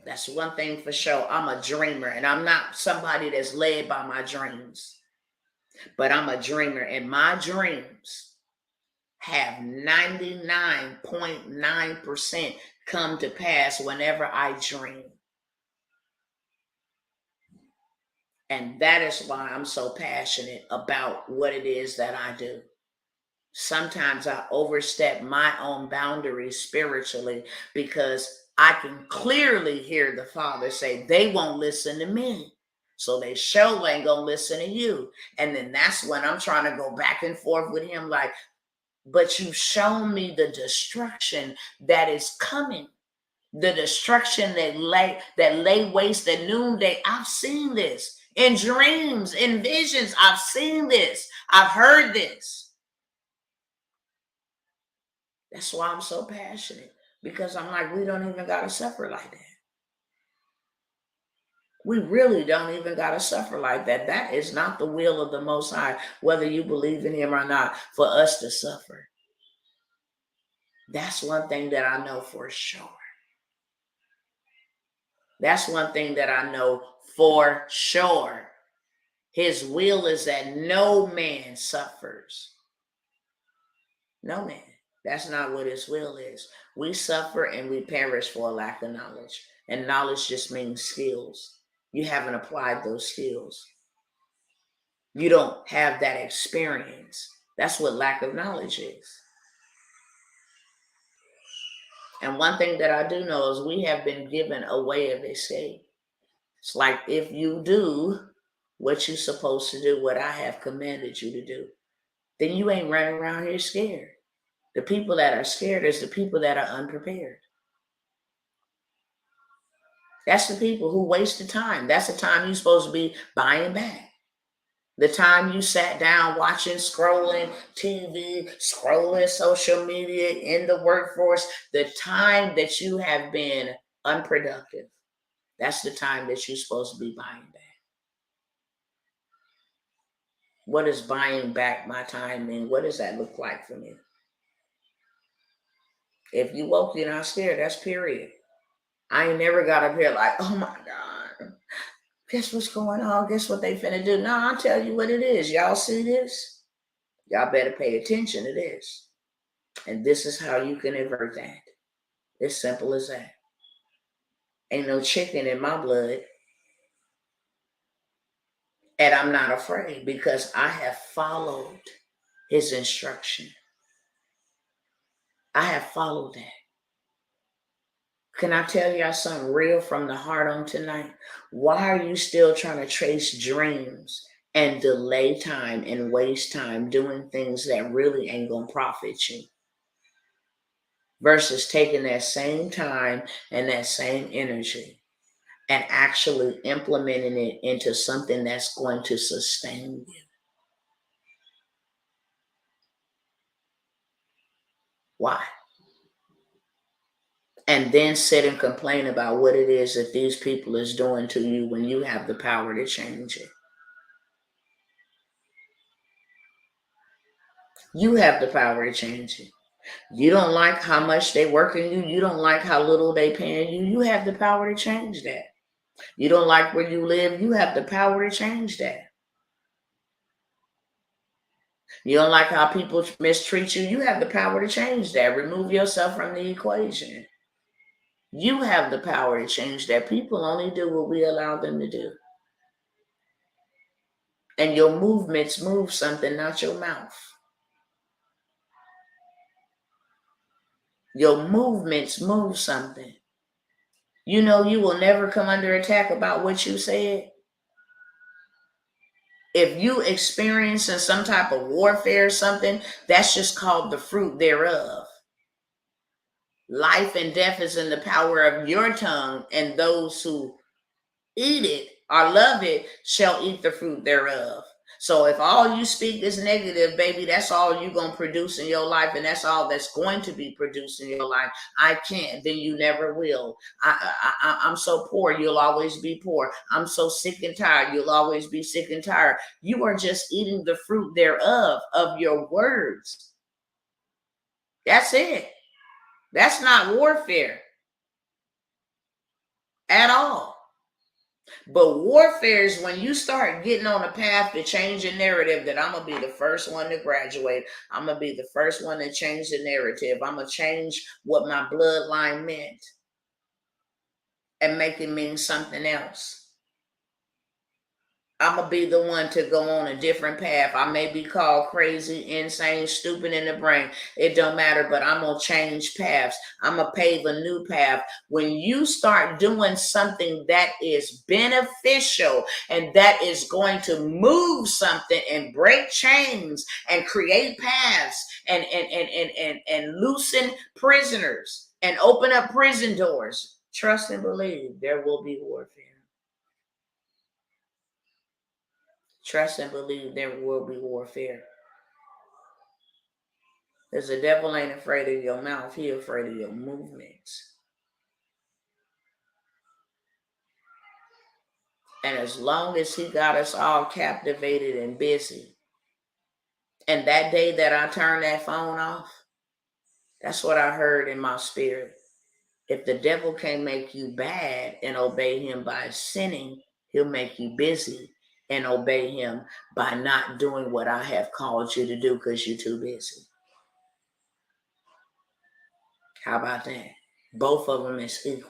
S1: That's one thing for sure. I'm a dreamer, and I'm not somebody that's led by my dreams, but I'm a dreamer, and my dreams have 99.9% come to pass whenever I dream. And that is why I'm so passionate about what it is that I do. Sometimes I overstep my own boundaries spiritually because I can clearly hear the Father say, they won't listen to me. So they sure ain't gonna listen to you. And then that's when I'm trying to go back and forth with him like, but you've shown me the destruction that is coming. The destruction that lay waste at noonday. I've seen this in dreams, in visions. I've seen this. I've heard this. That's why I'm so passionate, because I'm like, we don't even got to suffer like that. We really don't even got to suffer like that. That is not the will of the Most High, whether you believe in him or not, for us to suffer. That's one thing that I know for sure. That's one thing that I know for sure. His will is that no man suffers. No man. That's not what his will is. We suffer and we perish for a lack of knowledge. And knowledge just means skills. You haven't applied those skills. You don't have that experience. That's what lack of knowledge is. And one thing that I do know is we have been given a way of escape. It's like, if you do what you're supposed to do, what I have commanded you to do, then you ain't running around here scared. The people that are scared is the people that are unprepared. That's the people who waste the time. That's the time you're supposed to be buying back. The time you sat down watching, scrolling TV, scrolling social media in the workforce, the time that you have been unproductive, that's the time that you're supposed to be buying back. What does buying back my time mean? What does that look like for me? If you woke, you're not scared. That's period. I ain't never got up here like, oh my God, guess what's going on? Guess what they finna do? No, I'll tell you what it is. Y'all see this? Y'all better pay attention to this. And this is how you can avert that. It's simple as that. Ain't no chicken in my blood. And I'm not afraid because I have followed his instruction. I have followed that. Can I tell y'all something real from the heart on tonight? Why are you still trying to chase dreams and delay time and waste time doing things that really ain't gonna profit you? Versus taking that same time and that same energy and actually implementing it into something that's going to sustain you. Why? And then sit and complain about what it is that these people is doing to you when you have the power to change it. You have the power to change it. You don't like how much they working you. You don't like how little they paying you. You have the power to change that. You don't like where you live. You have the power to change that. You don't like how people mistreat you. You have the power to change that. Remove yourself from the equation. You have the power to change that. People only do what we allow them to do. And your movements move something, not your mouth. Your movements move something. You know you will never come under attack about what you said. If you experiencing some type of warfare or something, that's just called the fruit thereof. Life and death is in the power of your tongue, and those who eat it or love it shall eat the fruit thereof. So if all you speak is negative, baby, that's all you're going to produce in your life, and that's all that's going to be produced in your life. I can't, then you never will. I'm so poor, you'll always be poor. I'm so sick and tired, you'll always be sick and tired. You are just eating the fruit thereof of your words. That's it. That's not warfare at all. But warfare is when you start getting on a path to change your narrative, that I'm going to be the first one to graduate. I'm going to be the first one to change the narrative. I'm going to change what my bloodline meant and make it mean something else. I'm going to be the one to go on a different path. I may be called crazy, insane, stupid in the brain. It don't matter, but I'm going to change paths. I'm going to pave a new path. When you start doing something that is beneficial and that is going to move something and break chains and create paths and loosen prisoners and open up prison doors, trust and believe there will be warfare. Trust and believe there will be warfare. Because the devil ain't afraid of your mouth. He afraid of your movements. And as long as he got us all captivated and busy, and that day that I turned that phone off, that's what I heard in my spirit. If the devil can't make you bad and obey him by sinning, he'll make you busy and obey him by not doing what I have called you to do because you're too busy. How about that? Both of them is equal.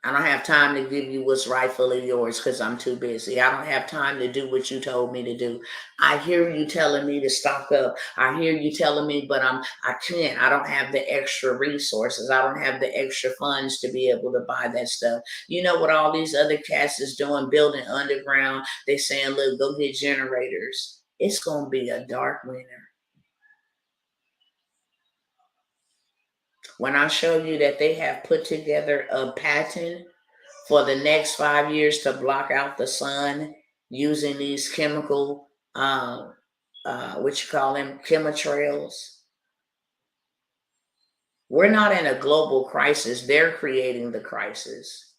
S1: I don't have time to give you what's rightfully yours because I'm too busy. I don't have time to do what you told me to do. I hear you telling me to stock up. I hear you telling me, but I can't. I don't have the extra resources. I don't have the extra funds to be able to buy that stuff. You know what all these other cats is doing, building underground. They saying, look, go get generators. It's going to be a dark winter. When I show you that they have put together a patent for the next 5 years to block out the sun using these chemical, chemtrails. We're not in a global crisis. They're creating the crisis.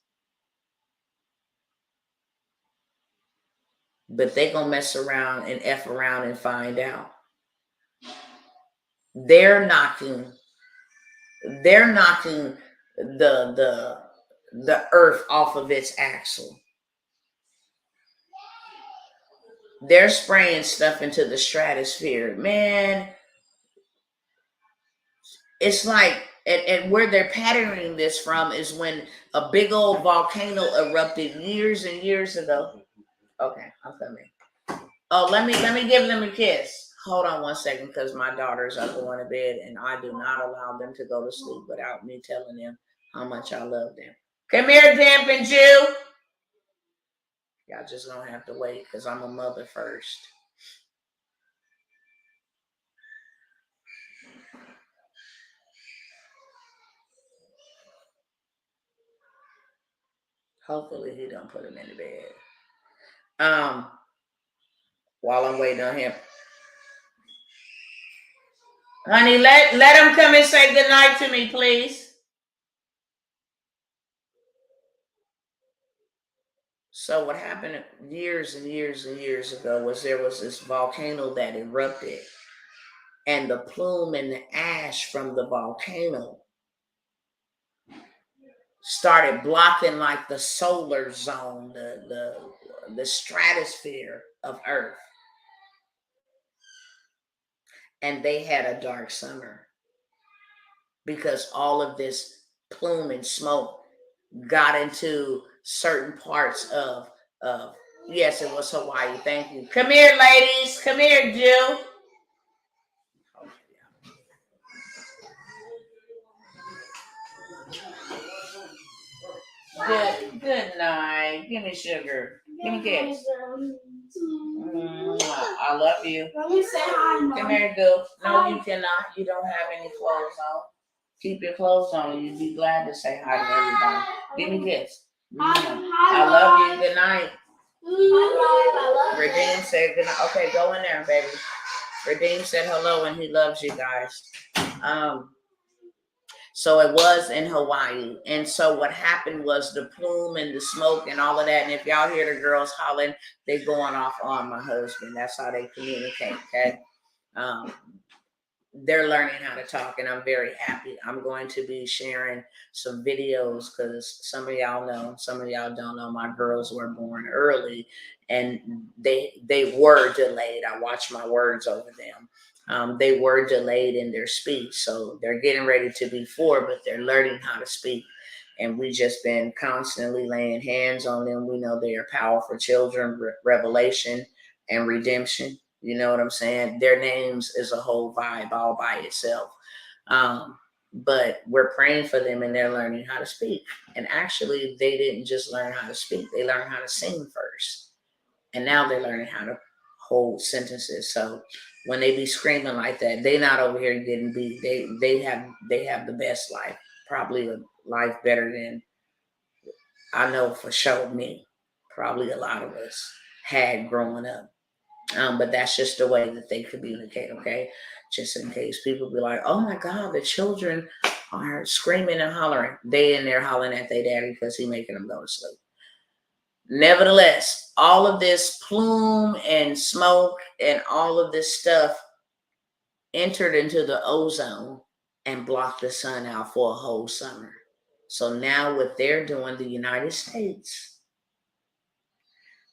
S1: But they're going to mess around and F around and find out. They're knocking the earth off of its axle. They're spraying stuff into the stratosphere. Man, it's like, and where they're patterning this from is when a big old volcano erupted years and years ago. Okay, I'm coming. Oh, let me give them a kiss. Hold on 1 second, because my daughters are going to bed, and I do not allow them to go to sleep without me telling them how much I love them. Come here, Dampin' Jew. Y'all just gonna have to wait, because I'm a mother first. Hopefully he don't put him in the bed. While I'm waiting on him. Honey, let him come and say goodnight to me, please. So what happened years and years and years ago was there was this volcano that erupted, and the plume and the ash from the volcano started blocking like the solar zone, the stratosphere of Earth. And they had a dark summer because all of this plume and smoke got into certain parts of yes, it was Hawaii. Thank you. Come here, ladies. Come here, Jill. Good night. Give me sugar. Give me kiss. I love you. Come here, Goo. No, you cannot. You don't have any clothes on. Keep your clothes on. You'd be glad to say hi to everybody. Give me a kiss. I love you. Good night. Redeem said good night. Okay, go in there, baby. Redeem said hello and he loves you guys. So it was in Hawaii. And so what happened was the plume and the smoke and all of that. And if y'all hear the girls hollering, they going off on my husband. That's how they communicate, okay? They're learning how to talk, and I'm very happy. I'm going to be sharing some videos because some of y'all know, some of y'all don't know, my girls were born early and they were delayed. I watched my words over them. They were delayed in their speech, so they're getting ready to be 4, but they're learning how to speak. And we just been constantly laying hands on them. We know they are powerful children, revelation and redemption. You know what I'm saying? Their names is a whole vibe all by itself. But we're praying for them and they're learning how to speak. And actually, they didn't just learn how to speak. They learned how to sing first. And now they're learning how to hold sentences. So when they be screaming like that, they not over here getting beat. They have the best life, probably a life better than I know for sure me. Probably a lot of us had growing up. But that's just the way that they communicate, okay? Just in case people be like, oh my God, the children are screaming and hollering. They in there hollering at their daddy because he making them go to sleep. Nevertheless, all of this plume and smoke and all of this stuff entered into the ozone and blocked the sun out for a whole summer. So now what they're doing, the United States,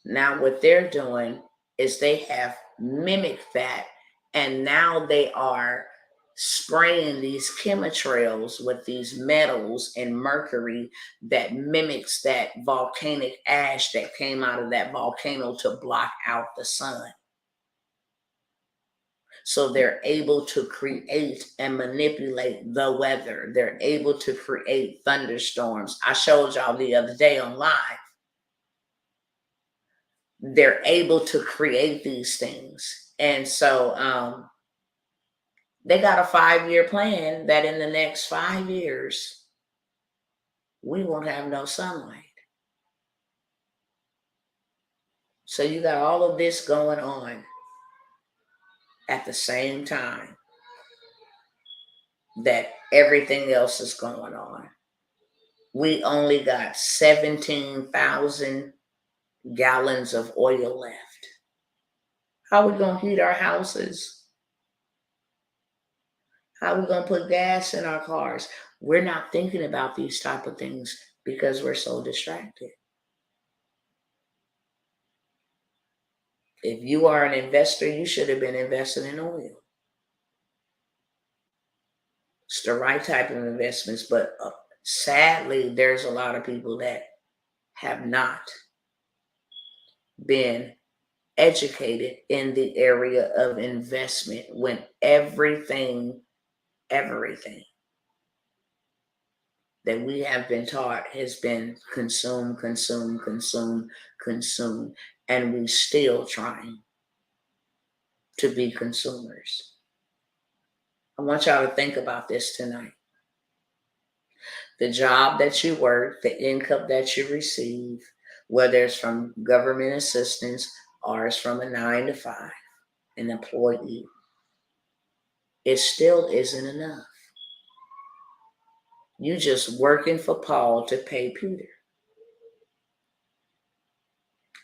S1: now what they're doing is they have mimicked that, and now they are spraying these chemtrails with these metals and mercury that mimics that volcanic ash that came out of that volcano to block out the sun. So they're able to create and manipulate the weather. They're able to create thunderstorms. I showed y'all the other day on live. They're able to create these things. And so they got a 5-year plan that in the next 5 years, we won't have no sunlight. So you got all of this going on at the same time that everything else is going on. We only got 17,000 gallons of oil left. How are we going to heat our houses? How are we going to put gas in our cars? We're not thinking about these type of things because we're so distracted. If you are an investor, you should have been investing in oil. It's the right type of investments, but sadly, there's a lot of people that have not been educated in the area of investment when everything that we have been taught has been consume, and we still trying to be consumers. I want y'all to think about this tonight. The job that you work, the income that you receive, whether it's from government assistance or it's from a 9 to 5, an employee, it still isn't enough. You just working for Paul to pay Peter.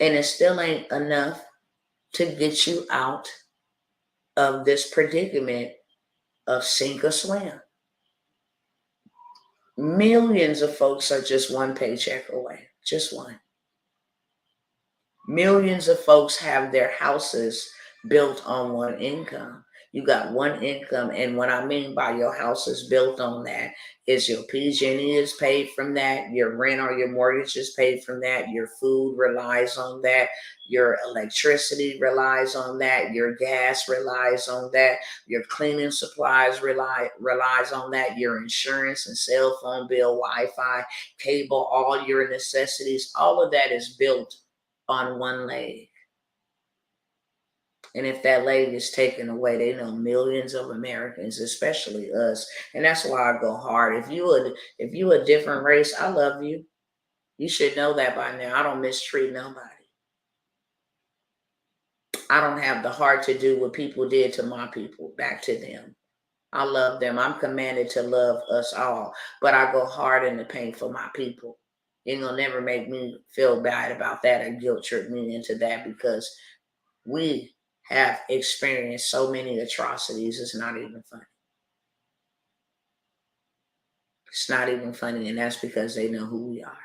S1: And it still ain't enough to get you out of this predicament of sink or swim. Millions of folks are just one paycheck away, just one. Millions of folks have their houses built on one income. You got one income. And what I mean by your house is built on that is your PG&E is paid from that. Your rent or your mortgage is paid from that. Your food relies on that. Your electricity relies on that. Your gas relies on that. Your cleaning supplies relies on that. Your insurance and cell phone bill, Wi-Fi, cable, all your necessities, all of that is built on one leg. And if that leg is taken away, they know millions of Americans, especially us. And that's why I go hard. If you a different race, I love you. You should know that by now. I don't mistreat nobody. I don't have the heart to do what people did to my people, back to them. I love them. I'm commanded to love us all, but I go hard in the paint for my people. It will never make me feel bad about that or guilt trip me into that, because we have experienced so many atrocities. It's not even funny. It's not even funny, and that's because they know who we are.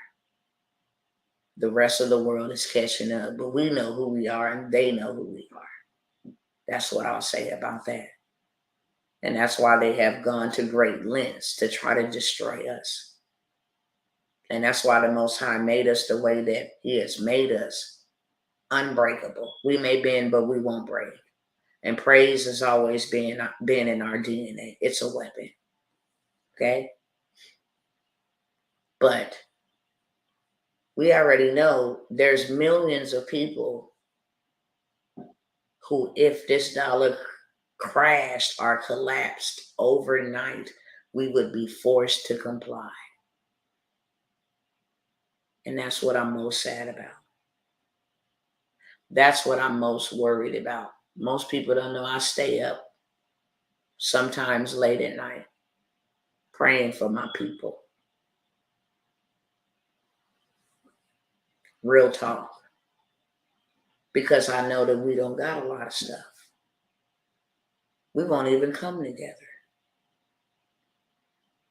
S1: The rest of the world is catching up, but we know who we are and they know who we are. That's what I'll say about that. And that's why they have gone to great lengths to try to destroy us. And that's why the Most High made us the way that He has made us, unbreakable. We may bend, but we won't break. And praise has always been in our DNA. It's a weapon. Okay? But we already know there's millions of people who, if this dollar crashed or collapsed overnight, we would be forced to comply. And that's what I'm most sad about. That's what I'm most worried about. Most people don't know I stay up sometimes late at night praying for my people. Real talk. Because I know that we don't got a lot of stuff. We won't even come together.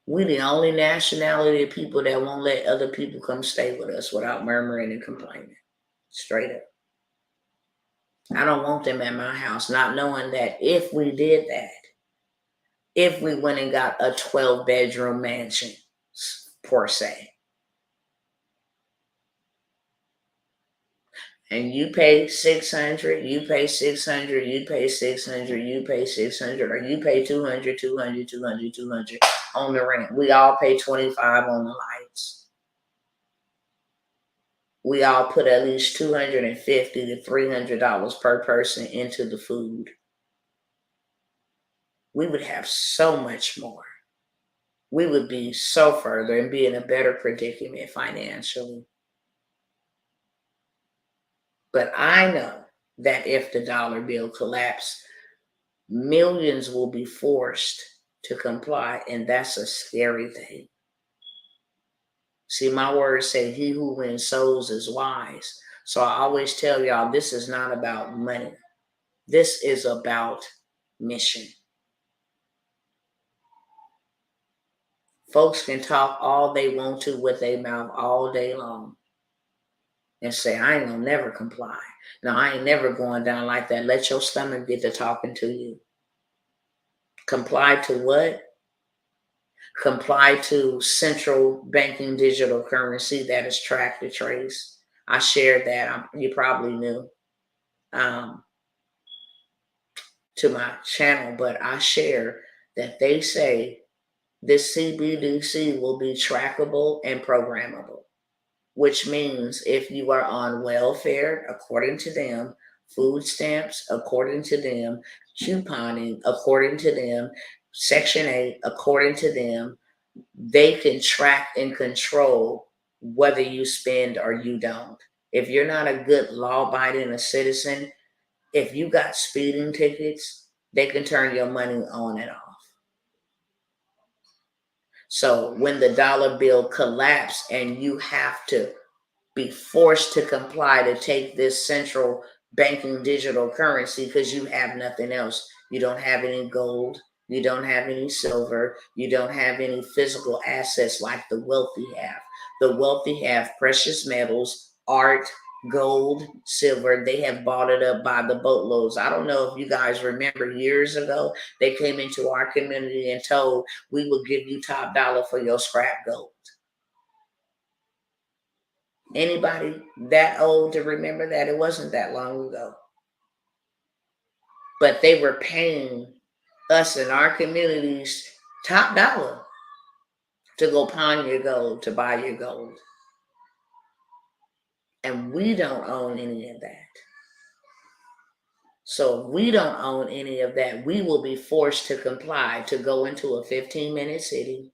S1: We the only nationality of people that won't let other people come stay with us without murmuring and complaining. Straight up. I don't want them at my house, not knowing that if we did that, if we went and got a 12-bedroom mansion, per se, and you pay $600, you pay $600, you pay $600, you pay $600, or you pay $200, $200, $200, $200 on the rent. We all pay $25 on the lights. We all put at least $250 to $300 per person into the food. We would have so much more. We would be so further and be in a better predicament financially. But I know that if the dollar bill collapsed, millions will be forced to comply, and that's a scary thing. See, my words say, he who wins souls is wise. So I always tell y'all, this is not about money. This is about mission. Folks can talk all they want to with their mouth all day long and say, I ain't gonna never comply. No, I ain't never going down like that. Let your stomach get to talking to you. Comply to what? Comply to central banking digital currency that is tracked to trace. I shared that. You probably knew to my channel, but I share that they say this CBDC will be trackable and programmable, which means if you are on welfare, according to them, food stamps, according to them, couponing, according to them, Section 8, according to them, they can track and control whether you spend or you don't. If you're not a good law-abiding citizen, if you got speeding tickets, they can turn your money on and off. So when the dollar bill collapsed and you have to be forced to comply to take this central banking digital currency because you have nothing else. You don't have any gold. You don't have any silver. You don't have any physical assets like the wealthy have. The wealthy have precious metals, art, gold, silver. They have bought it up by the boatloads. I don't know if you guys remember years ago, they came into our community and told we will give you top dollar for your scrap gold. Anybody that old to remember that? It wasn't that long ago. But they were paying us in our communities top dollar to go pawn your gold, to buy your gold. And we don't own any of that. So if we don't own any of that, we will be forced to comply to go into a 15-minute city,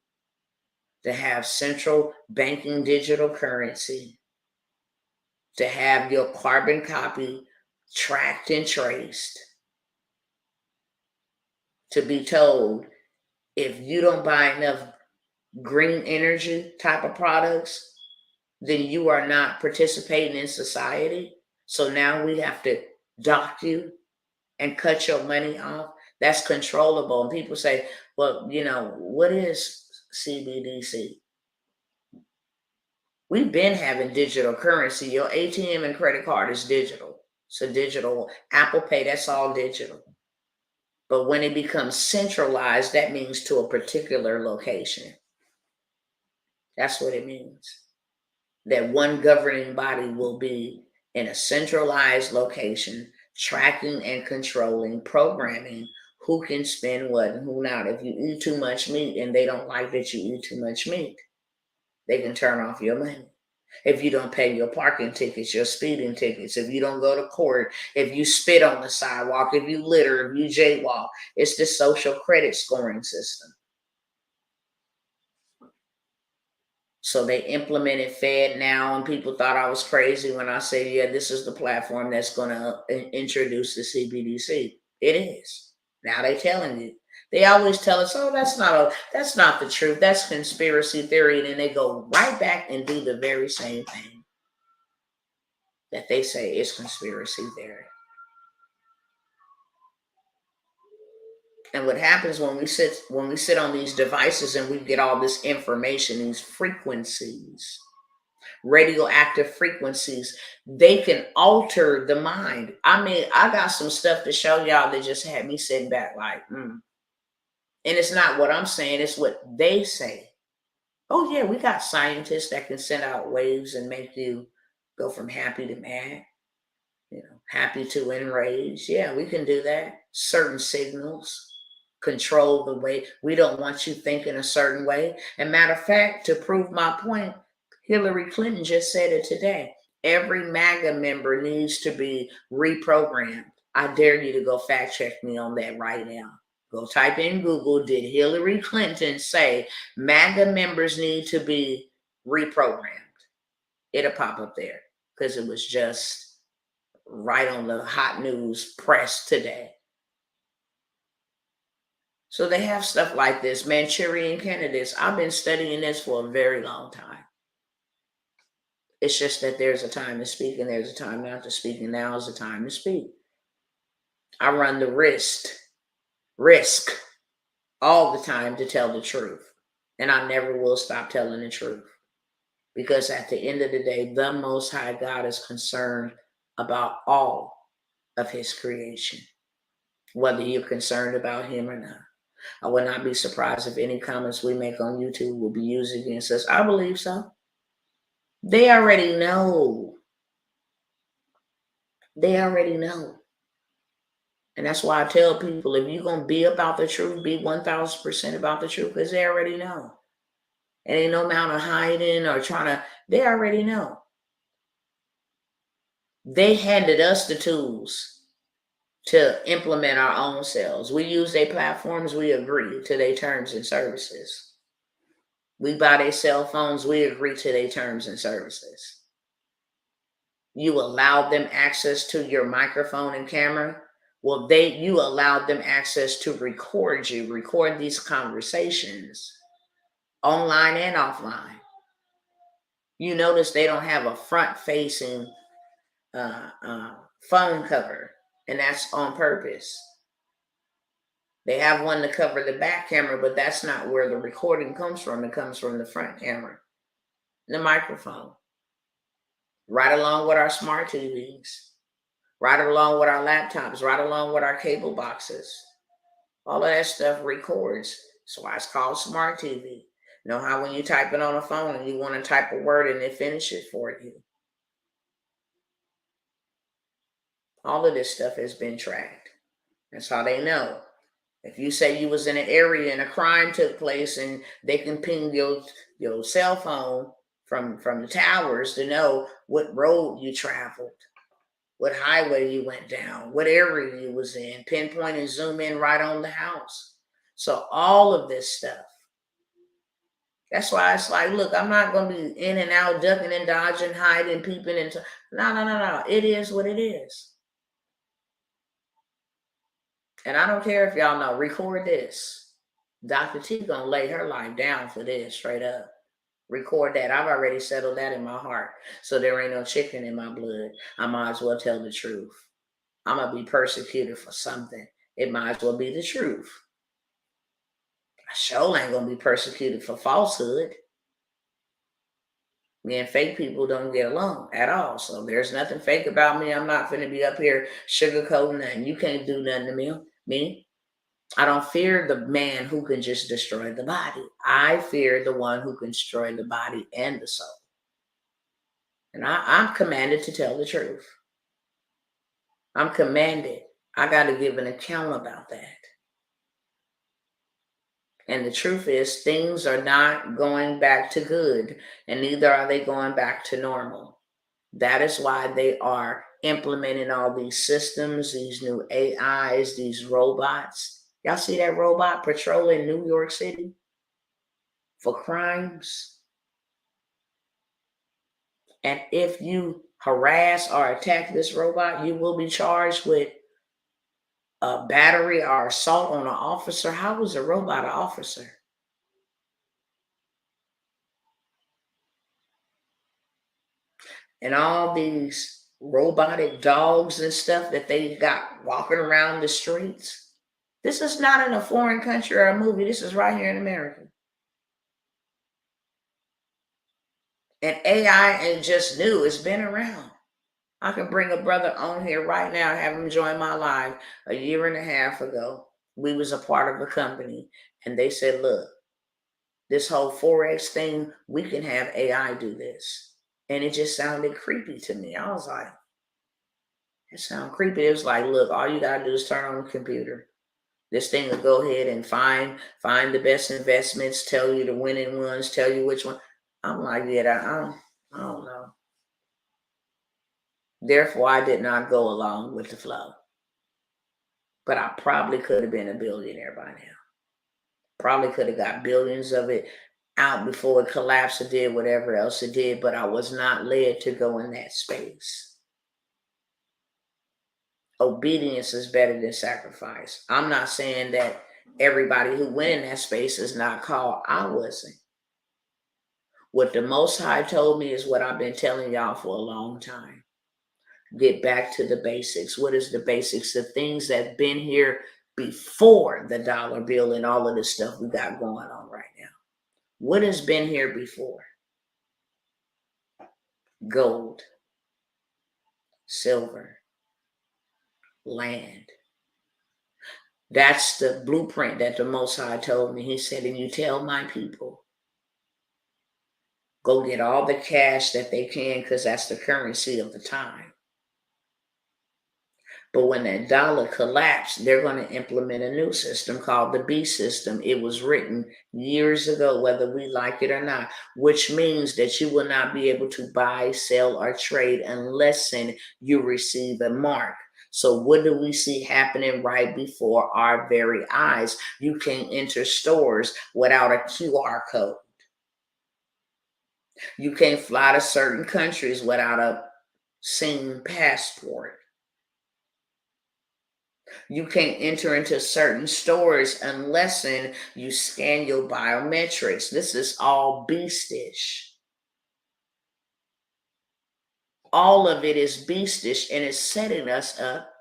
S1: to have central banking digital currency, to have your carbon copy tracked and traced, to be told if you don't buy enough green energy type of products, then you are not participating in society. So now we have to dock you and cut your money off. That's controllable. And people say, well, you know, what is CBDC? We've been having digital currency. Your ATM and credit card is digital. So digital, Apple Pay, that's all digital. But when it becomes centralized, that means to a particular location. That's what it means. That one governing body will be in a centralized location, tracking and controlling, programming who can spend what and who not. If you eat too much meat and they don't like that you eat too much meat, they can turn off your money. If you don't pay your parking tickets, your speeding tickets, if you don't go to court, if you spit on the sidewalk, if you litter, if you jaywalk, it's the social credit scoring system. So they implemented Fed now, and people thought I was crazy when I said, yeah, this is the platform that's going to introduce the CBDC. It is. Now they're telling you. They always tell us, oh, that's not the truth. That's conspiracy theory. And then they go right back and do the very same thing that they say is conspiracy theory. And what happens when we sit on these devices and we get all this information, these frequencies, radioactive frequencies, they can alter the mind. I mean, I got some stuff to show y'all that just had me sitting back like, And it's not what I'm saying, it's what they say. Oh yeah, we got scientists that can send out waves and make you go from happy to mad, happy to enraged. Yeah, we can do that. Certain signals control the way. We don't want you thinking a certain way. And matter of fact, to prove my point, Hillary Clinton just said it today. Every MAGA member needs to be reprogrammed. I dare you to go fact check me on that right now. Go type in Google, did Hillary Clinton say MAGA members need to be reprogrammed? It'll pop up there because it was just right on the hot news press today. So they have stuff like this, Manchurian candidates. I've been studying this for a very long time. It's just that there's a time to speak and there's a time not to speak, and now is the time to speak. I run the risk all the time to tell the truth, and I never will stop telling the truth, because at the end of the day, the Most High God is concerned about all of his creation, whether you're concerned about him or not. I would not be surprised if any comments we make on YouTube will be used against us. I believe so. They already know. They already know. And that's why I tell people, if you're going to be about the truth, be 1000% about the truth, because they already know. And ain't no amount of hiding or trying to, they already know. They handed us the tools to implement our own selves. We use their platforms, we agree to their terms and services. We buy their cell phones, we agree to their terms and services. You allowed them access to your microphone and camera. Well, you allowed them access to record these conversations online and offline. You notice they don't have a front-facing phone cover, and that's on purpose. They have one to cover the back camera, but that's not where the recording comes from. It comes from the front camera, the microphone. right along with our smart TVs, right along with our laptops, right along with our cable boxes. All of that stuff records. That's why it's called smart TV. You know how when you type it on a phone and you want to type a word and it finishes for you. All of this stuff has been tracked. That's how they know. If you say you was in an area and a crime took place, and they can ping your cell phone from the towers to know what road you traveled, what highway you went down, what area you was in, pinpoint and zoom in right on the house. So all of this stuff. That's why it's like, look, I'm not going to be in and out, ducking and dodging, hiding, peeping into. No. It is what it is. And I don't care if y'all know, record this. Dr. T gonna lay her life down for this, straight up. Record that. I've already settled that in my heart. So there ain't no chicken in my blood. I might as well tell the truth. I'm gonna be persecuted for something. It might as well be the truth. I sure ain't gonna be persecuted for falsehood. Me and fake people don't get along at all. So there's nothing fake about me. I'm not gonna be up here sugarcoating nothing. You can't do nothing to me. I don't fear the man who can just destroy the body. I fear the one who can destroy the body and the soul. And I'm commanded to tell the truth. I'm commanded. I got to give an account about that. And the truth is, things are not going back to good, and neither are they going back to normal. That is why they are implementing all these systems, these new AIs, these robots. Y'all see that robot patrolling New York City for crimes? And if you harass or attack this robot, you will be charged with a battery or assault on an officer. How is a robot an officer? And all these robotic dogs and stuff that they got walking around the streets. This is not in a foreign country or a movie. This is right here in America. And AI ain't just new. It's been around. I can bring a brother on here right now, have him join my live. A year and a half ago, we was a part of a company, and they said, look, this whole Forex thing, we can have AI do this. And it just sounded creepy to me. I was like, it sounds creepy. It was like, look, all you gotta do is turn on the computer. This thing will go ahead and find the best investments, tell you the winning ones, tell you which one. I'm like, yeah, I don't know. Therefore, I did not go along with the flow. But I probably could have been a billionaire by now. Probably could have got billions of it out before it collapsed or did whatever else it did, but I was not led to go in that space. Obedience is better than sacrifice. I'm not saying that everybody who went in that space is not called. I wasn't. What the Most High told me is what I've been telling y'all for a long time. Get back to the basics. What is the basics? The things that have been here before the dollar bill and all of this stuff we got going on right now. What has been here before? Gold, silver, land. That's the blueprint that the Most High told me. He said, and you tell my people, go get all the cash that they can, because that's the currency of the time. But when that dollar collapsed, they're going to implement a new system called the B system. It was written years ago, whether we like it or not, which means that you will not be able to buy, sell, or trade unless you receive a mark. So what do we see happening right before our very eyes? You can't enter stores without a QR code. You can't fly to certain countries without a SIM passport. You can't enter into certain stores unless you scan your biometrics. This is all beastish. All of it is beastish, and it's setting us up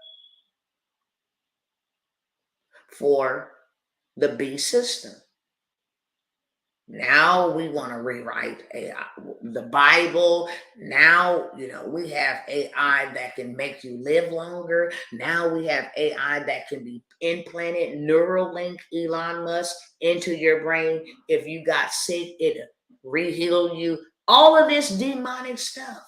S1: for the B system. Now we want to rewrite AI, the Bible. Now, we have AI that can make you live longer. Now we have AI that can be implanted, Neuralink, Elon Musk, into your brain. If you got sick, it'll re-heal you. All of this demonic stuff.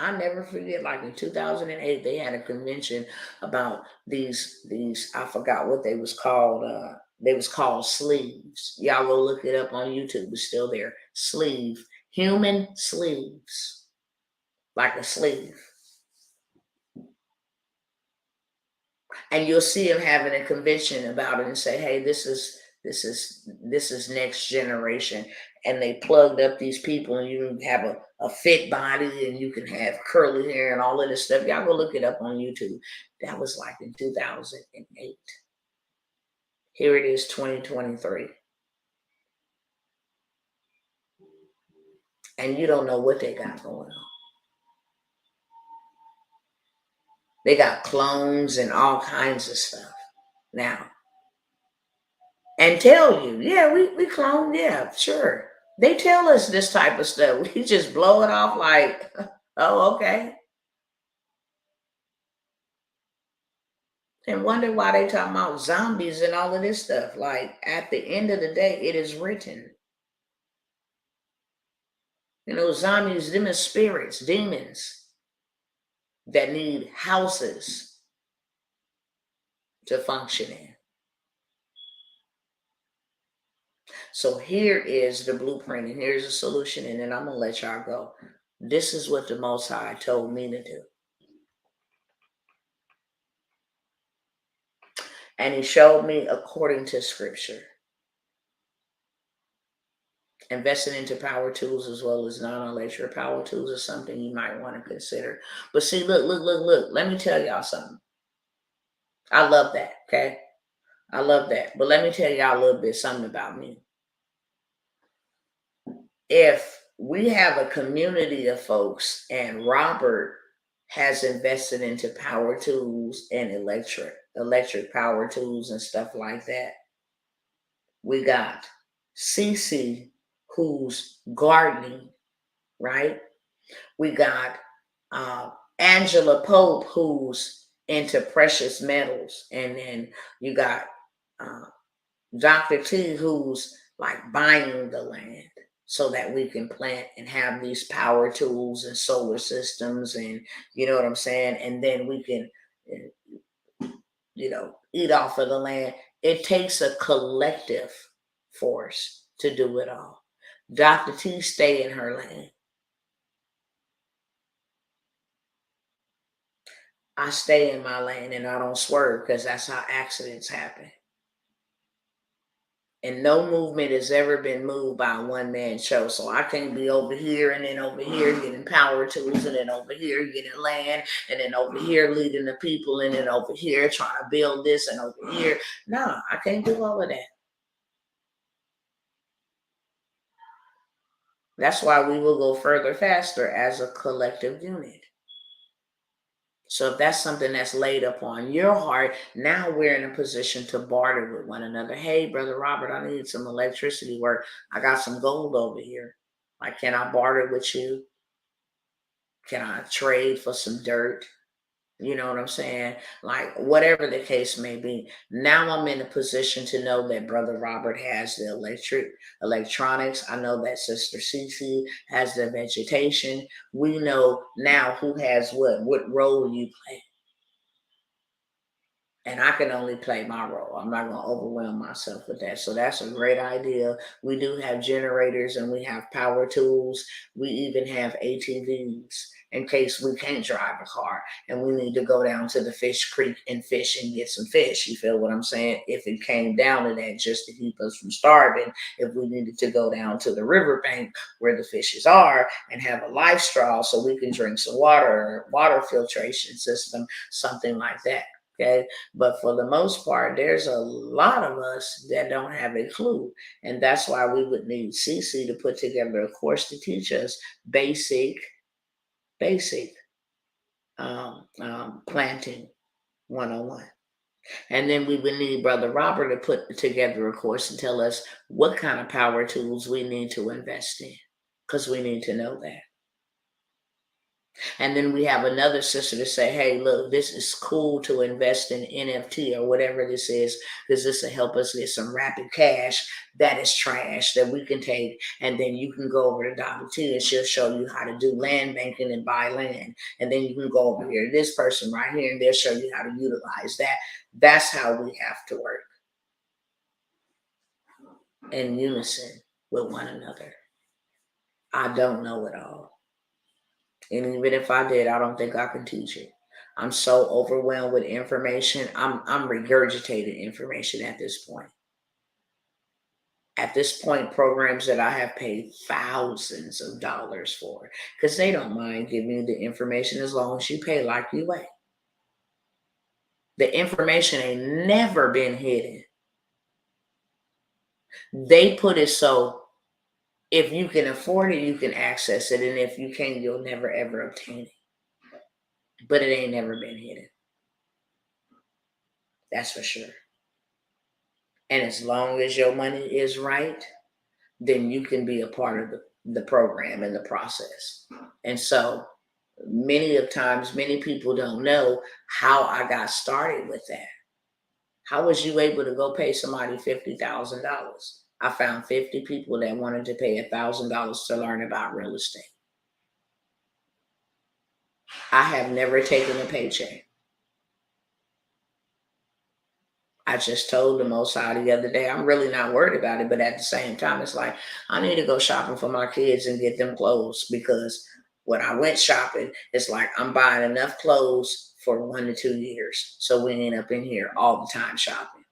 S1: I never forget, like in 2008, they had a convention about these, I forgot what they was called. They was called sleeves. Y'all go look it up on YouTube. It's still there. Sleeve. Human sleeves. Like a sleeve. And you'll see them having a convention about it and say, hey, this is next generation. And they plugged up these people, and you can have a fit body, and you can have curly hair and all of this stuff. Y'all go look it up on YouTube. That was like in 2008. Here it is, 2023. And you don't know what they got going on. They got clones and all kinds of stuff now. And tell you, yeah, we clone, yeah, sure. They tell us this type of stuff. We just blow it off like, oh, okay. And wonder why they talking about zombies and all of this stuff. Like, at the end of the day, it is written. Zombies, them are spirits, demons that need houses to function in. So here is the blueprint, and here's the solution, and then I'm going to let y'all go. This is what the Most High told me to do. And he showed me according to scripture. Investing into power tools as well as non-electric power tools is something you might want to consider. But see, look. Let me tell y'all something. I love that, okay? I love that. But let me tell y'all a little bit something about me. If we have a community of folks and Robert has invested into power tools and electric power tools and stuff like that, we got Cece, who's gardening, right? We got Angela Pope, who's into precious metals. And then you got Dr. T, who's like buying the land so that we can plant and have these power tools and solar systems, and you know what I'm saying? And then we can, eat off of the land. It takes a collective force to do it all. Dr. T stay in her lane. I stay in my lane and I don't swerve, because that's how accidents happen. And no movement has ever been moved by a one-man show. So I can't be over here and then over here getting power tools, and then over here getting land, and then over here leading the people, and then over here trying to build this, and over here. No, I can't do all of that. That's why we will go further faster as a collective unit. So if that's something that's laid upon your heart, now we're in a position to barter with one another. Hey, Brother Robert, I need some electricity work. I got some gold over here. Like, can I barter with you? Can I trade for some dirt? You know what I'm saying? Like, whatever the case may be. Now I'm in a position to know that Brother Robert has the electronics. I know that Sister Cece has the vegetation. We know now who has what role you play. And I can only play my role. I'm not going to overwhelm myself with that. So that's a great idea. We do have generators, and we have power tools. We even have ATVs in case we can't drive a car and we need to go down to the fish creek and fish and get some fish. You feel what I'm saying? If it came down to that, just to keep us from starving, if we needed to go down to the riverbank where the fishes are and have a life straw so we can drink some water filtration system, something like that. Okay. But for the most part, there's a lot of us that don't have a clue. And that's why we would need CC to put together a course to teach us basic planting 101. And then we would need Brother Robert to put together a course and tell us what kind of power tools we need to invest in, because we need to know that. And then we have another sister to say, hey, look, this is cool to invest in NFT or whatever this is, because this will help us get some rapid cash that is trash that we can take. And then you can go over to Dr. T and she'll show you how to do land banking and buy land. And then you can go over here to this person right here and they'll show you how to utilize that. That's how we have to work in unison with one another. I don't know it all. And even if I did, I don't think I can teach it. I'm so overwhelmed with information. I'm regurgitating information at this point. At this point, programs that I have paid thousands of dollars for, because they don't mind giving you the information as long as you pay like you weigh. The information ain't never been hidden. They put it so if you can afford it, you can access it. And if you can't, you'll never, ever obtain it. But it ain't never been hidden. That's for sure. And as long as your money is right, then you can be a part of the program and the process. And so many of times, many people don't know how I got started with that. How was you able to go pay somebody $50,000? I found 50 people that wanted to pay $1,000 to learn about real estate. I have never taken a paycheck. I just told the Most High the other day, I'm really not worried about it. But at the same time, it's like, I need to go shopping for my kids and get them clothes, because when I went shopping, it's like I'm buying enough clothes for 1 to 2 years. So we ain't up in here all the time shopping.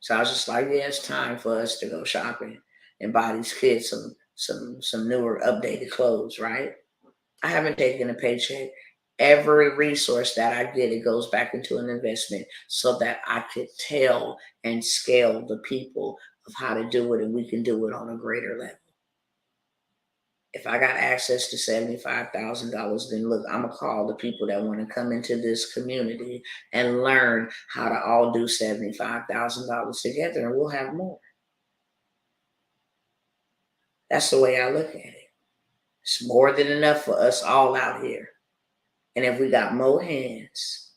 S1: So I was just like, yeah, it's time for us to go shopping and buy these kids some newer, updated clothes, right? I haven't taken a paycheck. Every resource that I get, it goes back into an investment so that I could tell and scale the people of how to do it, and we can do it on a greater level. If I got access to $75,000, then look, I'm going to call the people that want to come into this community and learn how to all do $75,000 together, and we'll have more. That's the way I look at it. It's more than enough for us all out here. And if we got more hands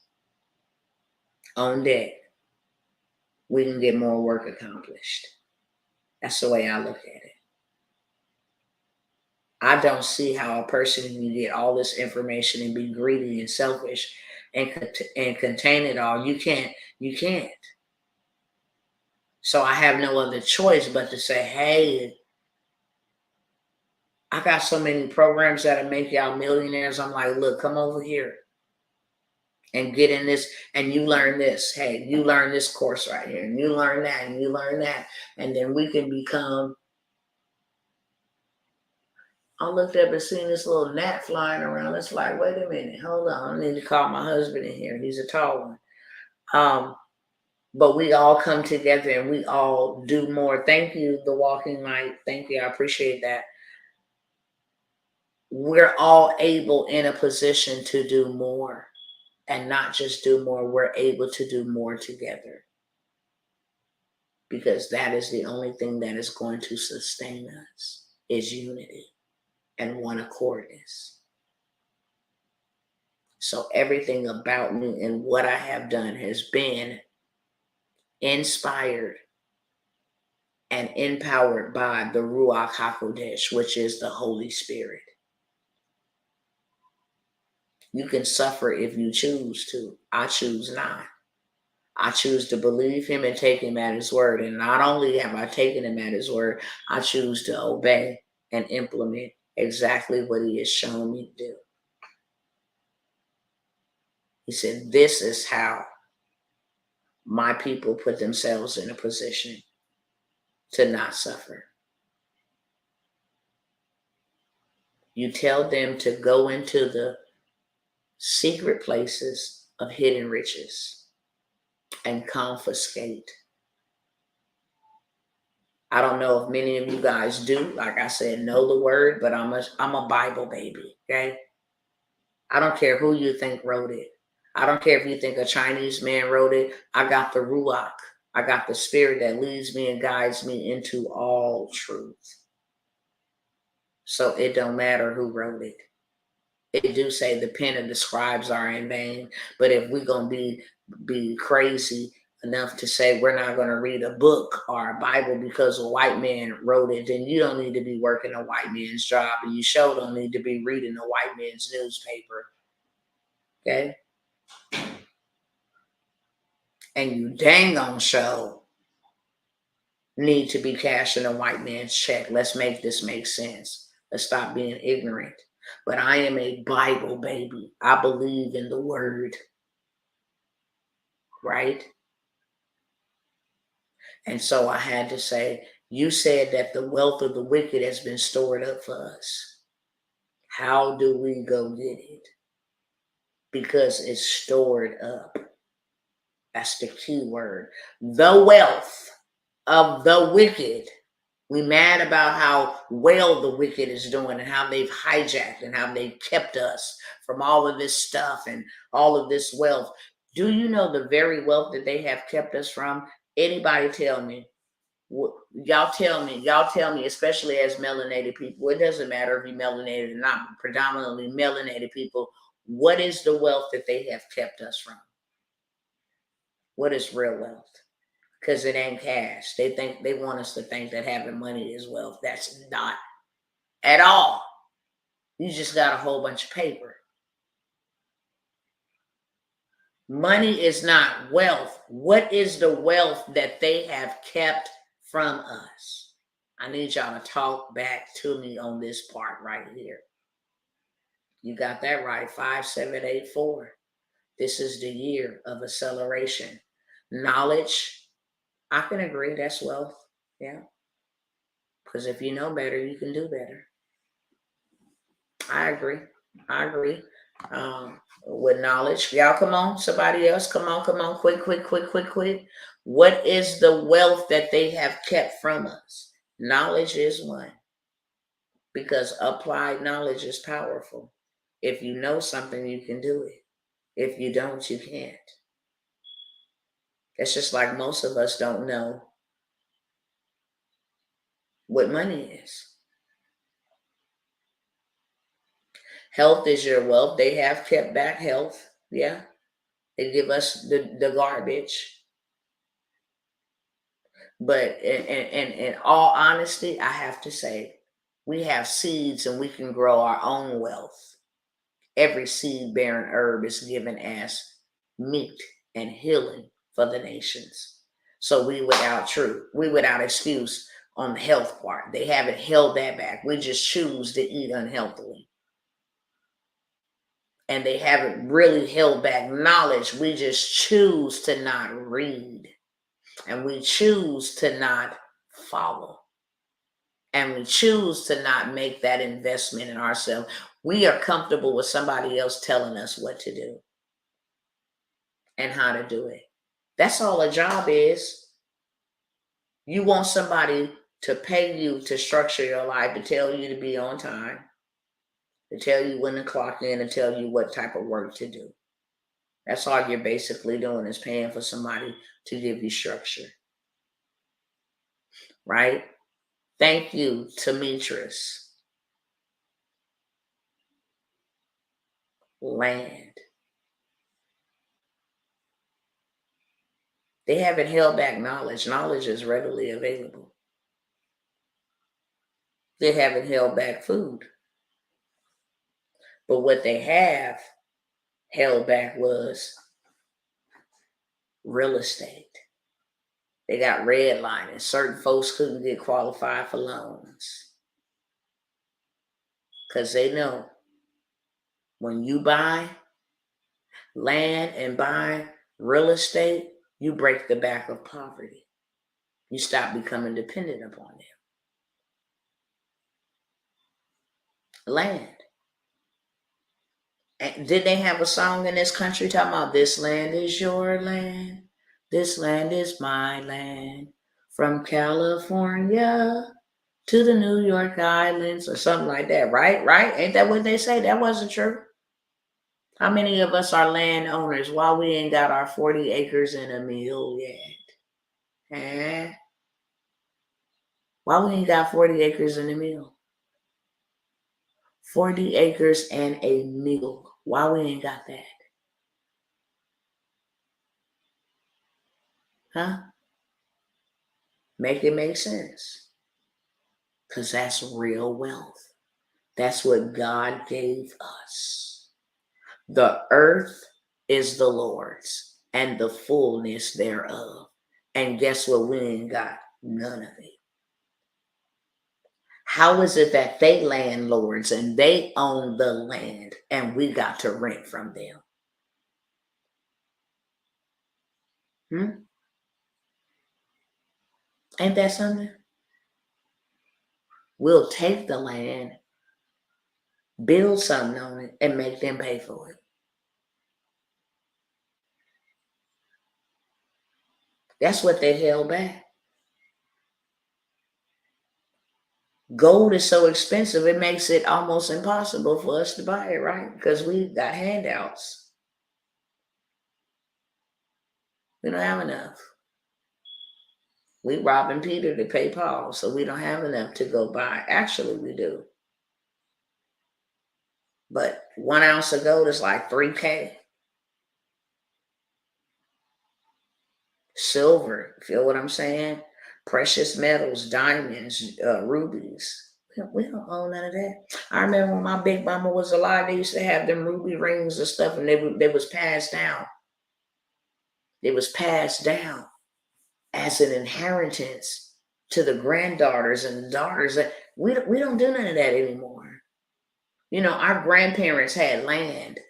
S1: on deck, we can get more work accomplished. That's the way I look at it. I don't see how a person can get all this information and be greedy and selfish and contain it all. You can't. So I have no other choice but to say, hey, I got so many programs that'll make y'all millionaires. I'm like, look, come over here and get in this, and you learn this. Hey, you learn this course right here, and you learn that, and you learn that. And then we can become. I looked up and seen this little gnat flying around. It's like, wait a minute, hold on. I need to call my husband in here. He's a tall one. But we all come together and we all do more. Thank you, The Walking Light. Thank you. I appreciate that. We're all able in a position to do more, and not just do more. We're able to do more together, because that is the only thing that is going to sustain us, is unity and one accordness. So everything about me and what I have done has been inspired and empowered by the Ruach HaKodesh, which is the Holy Spirit. You can suffer if you choose to. I choose not. I choose to believe him and take him at his word. And not only have I taken him at his word, I choose to obey and implement exactly what he has shown me to do. He said, this is how my people put themselves in a position to not suffer. You tell them to go into the secret places of hidden riches and confiscate. I don't know if many of you guys do, like I said, know the word, but I'm a Bible baby, okay? I don't care who you think wrote it. I don't care if you think a Chinese man wrote it. I got the Ruach. I got the spirit that leads me and guides me into all truth. So it don't matter who wrote it. It do say the pen of the scribes are in vain. But if we're going to be crazy enough to say we're not going to read a book or a Bible because a white man wrote it, then you don't need to be working a white man's job, and you sure don't need to be reading a white man's newspaper. Okay? And you dang on show need to be cashing a white man's check. Let's make this make sense. Let's stop being ignorant. But I am a Bible baby. I believe in the word. Right? And so I had to say, you said that the wealth of the wicked has been stored up for us. How do we go get it? Because it's stored up. That's the key word. The wealth of the wicked. We mad about how well the wicked is doing and how they've hijacked and how they've kept us from all of this stuff and all of this wealth. Do you know the very wealth that they have kept us from? Anybody tell me? Y'all tell me, especially as melanated people, it doesn't matter if you're melanated or not, predominantly melanated people, what is the wealth that they have kept us from? What is real wealth? Because it ain't cash. They want us to think that having money is wealth. That's not at all. You just got a whole bunch of paper. Money is not wealth. What is the wealth that they have kept from us? I need y'all to talk back to me on this part right here. You got that right, 5784. This is the year of acceleration. Knowledge, I can agree, that's wealth. Yeah. Because if you know better, you can do better. I agree. With knowledge. Y'all come on, somebody else, come on, quick. What is the wealth that they have kept from us? Knowledge is one. Because applied knowledge is powerful. If you know something, you can do it. If you don't, you can't. It's just like most of us don't know what money is. Health is your wealth. They have kept back health. Yeah. They give us the garbage. But in all honesty, I have to say, we have seeds and we can grow our own wealth. Every seed-bearing herb is given as meat and healing for the nations. So we without excuse on the health part. They haven't held that back. We just choose to eat unhealthily. And they haven't really held back knowledge. We just choose to not read. And we choose to not follow. And we choose to not make that investment in ourselves. We are comfortable with somebody else telling us what to do and how to do it. That's all a job is. You want somebody to pay you to structure your life, to tell you to be on time, to tell you when to clock in, and tell you what type of work to do. That's all you're basically doing, is paying for somebody to give you structure. Right? Thank you, Demetris. Land. They haven't held back knowledge. Knowledge is readily available. They haven't held back food. But what they have held back was real estate. They got redlining. Certain folks couldn't get qualified for loans. Because they know when you buy land and buy real estate, you break the back of poverty. You stop becoming dependent upon them. Land. And did they have a song in this country talking about this land is your land? This land is my land. From California to the New York Islands, or something like that, right? Right? Ain't that what they say? That wasn't true. How many of us are landowners? Why we ain't got our 40 acres and a mill yet? Eh? Why we ain't got 40 acres and a mill? 40 acres and a mill. Why we ain't got that? Huh? Make it make sense. Because that's real wealth. That's what God gave us. The earth is the Lord's and the fullness thereof. And guess what? We ain't got none of it. How is it that they landlords and they own the land and we got to rent from them? Ain't that something? We'll take the land, build something on it, and make them pay for it. That's what they held back. Gold is so expensive, it makes it almost impossible for us to buy it, right? Because we got handouts. We don't have enough. We robbing Peter to pay Paul, so we don't have enough to go buy. Actually, we do. But 1 ounce of gold is like $3,000. Silver, feel what I'm saying? Precious metals, diamonds, rubies. We don't own none of that. I remember when my big mama was alive, they used to have them ruby rings and stuff, and they was passed down. It was passed down as an inheritance to the granddaughters and the daughters. We don't do none of that anymore. You know, our grandparents had land.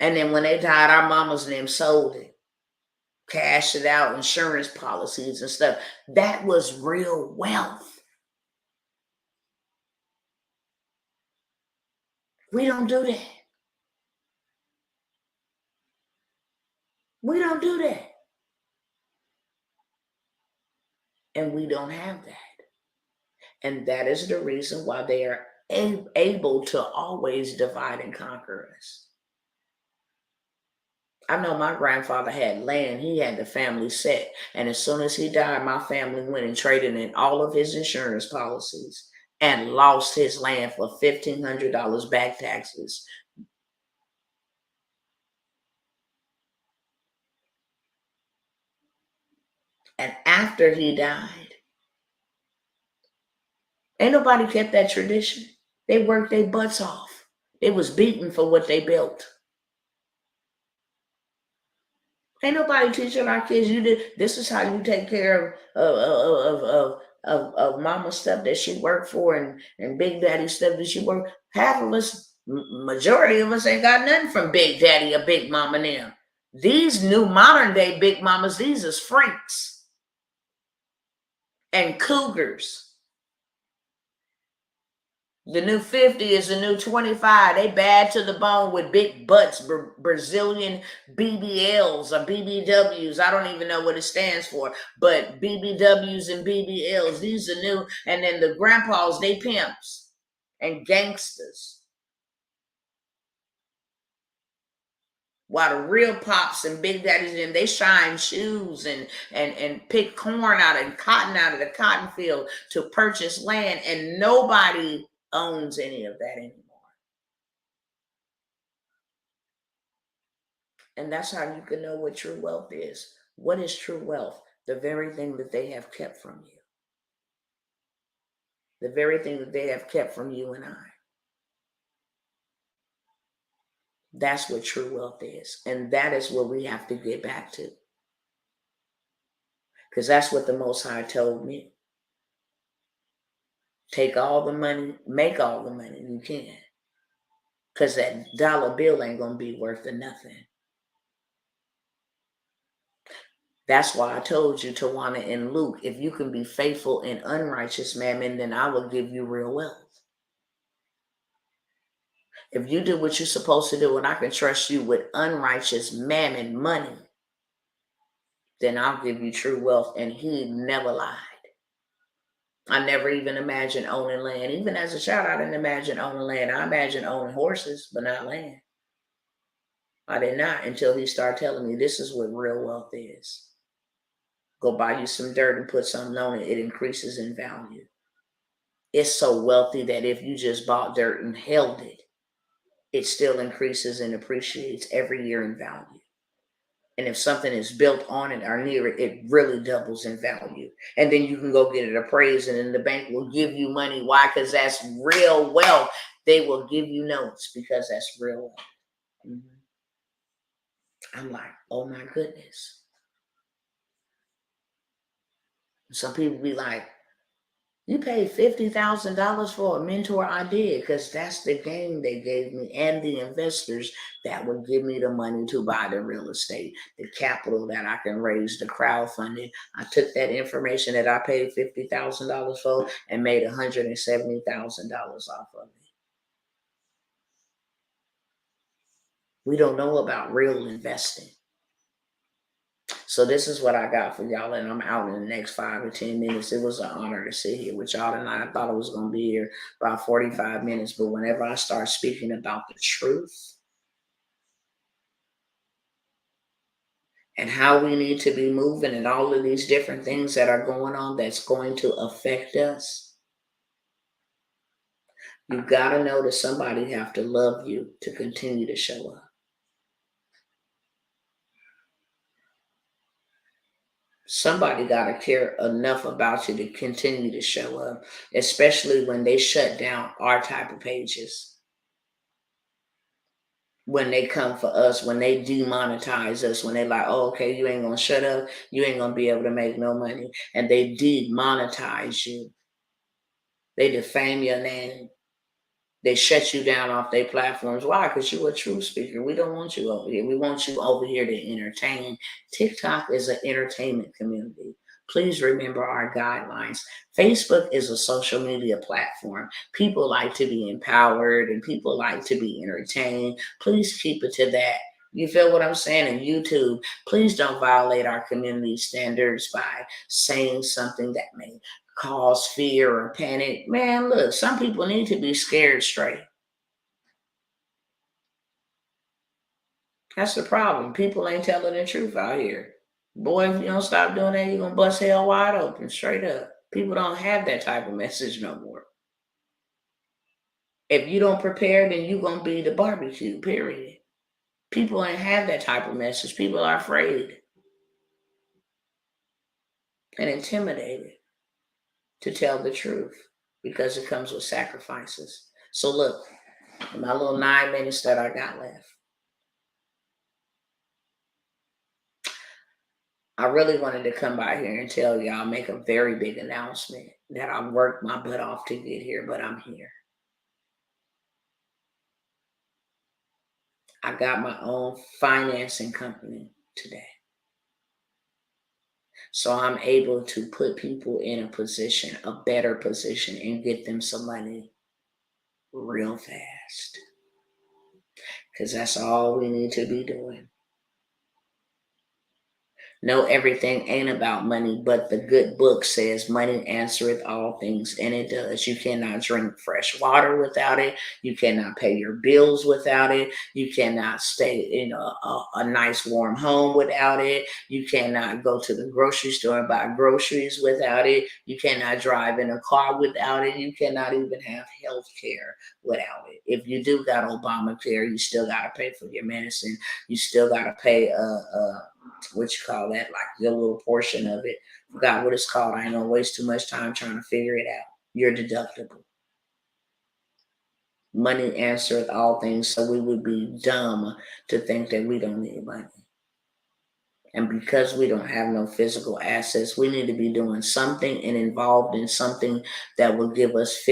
S1: And then when they died, our mamas and them sold it. Cashed it out, insurance policies and stuff. That was real wealth. We don't do that. We don't do that. And we don't have that. And that is the reason why they are able to always divide and conquer us. I know my grandfather had land. He had the family set. And as soon as he died, my family went and traded in all of his insurance policies and lost his land for $1,500 back taxes. And after he died, ain't nobody kept that tradition. They worked their butts off. They was beaten for what they built. Ain't nobody teaching our kids, this is how you take care of mama stuff that she worked for and big daddy stuff that she worked. Half of us, majority of us ain't got nothing from big daddy or big mama now. These new modern day big mamas, these is freaks and cougars. The new 50 is the new 25. They bad to the bone with big butts, Brazilian BBLs or BBWs. I don't even know what it stands for, but BBWs and BBLs, these are new. And then the grandpas, they pimps and gangsters. While the real pops and big daddies, and they shine shoes and pick corn out and cotton out of the cotton field to purchase land, and nobody owns any of that anymore. And that's how you can know what true wealth is. What is true wealth? The very thing that they have kept from you. The very thing that they have kept from you and I. That's what true wealth is. And that is what we have to get back to. Because that's what the Most High told me. Take all the money, make all the money you can. Because that dollar bill ain't going to be worth nothing. That's why I told you, Tawana and Luke, if you can be faithful in unrighteous mammon, then I will give you real wealth. If you do what you're supposed to do and I can trust you with unrighteous mammon money, then I'll give you true wealth. And he never lied. I never even imagined owning land. Even as a child, I didn't imagine owning land. I imagined owning horses, but not land. I did not until he started telling me this is what real wealth is. Go buy you some dirt and put something on it. It increases in value. It's so wealthy that if you just bought dirt and held it, it still increases and appreciates every year in value. And if something is built on it or near it, it really doubles in value. And then you can go get it appraised, and then the bank will give you money. Why? Because that's real wealth. They will give you notes because that's real wealth. I'm like, oh my goodness. Some people be like, you paid $50,000 for a mentor? I did, because that's the game they gave me and the investors that would give me the money to buy the real estate, the capital that I can raise, the crowdfunding. I took that information that I paid $50,000 for and made $170,000 off of it. We don't know about real investing. So this is what I got for y'all, and I'm out in the next 5 or 10 minutes. It was an honor to sit here with y'all tonight. I thought I was going to be here about 45 minutes, but whenever I start speaking about the truth and how we need to be moving and all of these different things that are going on that's going to affect us, you got to know that somebody have to love you to continue to show up. Somebody got to care enough about you to continue to show up, especially when they shut down our type of pages. When they come for us, when they demonetize us, when they like, oh, okay, you ain't going to shut up, you ain't going to be able to make no money. And they demonetize you. They defame your name. They shut you down off their platforms. Why? Because you're a truth speaker. We don't want you over here. We want you over here to entertain. TikTok is an entertainment community. Please remember our guidelines. Facebook is a social media platform. People like to be empowered and people like to be entertained. Please keep it to that. You feel what I'm saying? And YouTube, please don't violate our community standards by saying something that may cause fear or panic. Man, look, some people need to be scared straight. That's the problem. People ain't telling the truth out here. Boy, if you don't stop doing that, you're going to bust hell wide open, straight up. People don't have that type of message no more. If you don't prepare, then you're going to be the barbecue, period. People ain't have that type of message. People are afraid and intimidated to tell the truth because it comes with sacrifices. So look, in my little 9 minutes that I got left, I really wanted to come by here and tell y'all, make a very big announcement that I worked my butt off to get here, but I'm here. I got my own financing company today. So I'm able to put people in a position, a better position, and get them some money real fast. Because that's all we need to be doing. No, everything ain't about money, but the good book says money answereth all things, and it does. You cannot drink fresh water without it. You cannot pay your bills without it. You cannot stay in a nice warm home without it. You cannot go to the grocery store and buy groceries without it. You cannot drive in a car without it. You cannot even have health care without it. If you do got Obamacare, you still got to pay for your medicine. You still got to pay what you call that, like your little portion of it. Forgot what it's called. I ain't gonna waste too much time trying to figure it out. Your deductible. Money answereth all things, so we would be dumb to think that we don't need money. And because we don't have no physical assets, we need to be doing something and involved in something that will give us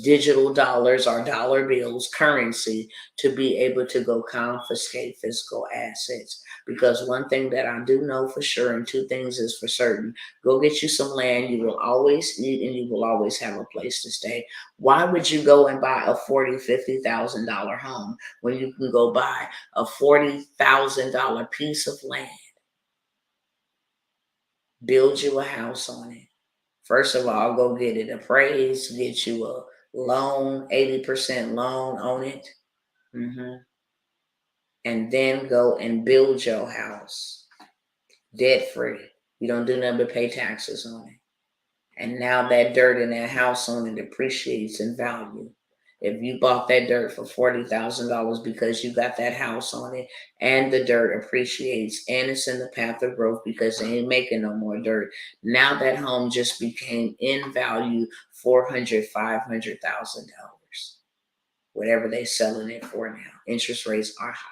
S1: digital dollars or dollar bills, currency, to be able to go confiscate physical assets. Because one thing that I do know for sure, and two things is for certain: go get you some land, you will always eat, and you will always have a place to stay. Why would you go and buy a $40,000, $50,000 home when you can go buy a $40,000 piece of land build you a house on it. First of all, go get it appraised, get you a loan, 80% loan on it. And then go and build your house debt free. You don't do nothing but pay taxes on it. And now that dirt in that house on it appreciates in value. If you bought that dirt for $40,000 because you got that house on it, and the dirt appreciates and it's in the path of growth because they ain't making no more dirt, now that home just became in value $400,000, $500,000. Whatever they selling it for now. Interest rates are high.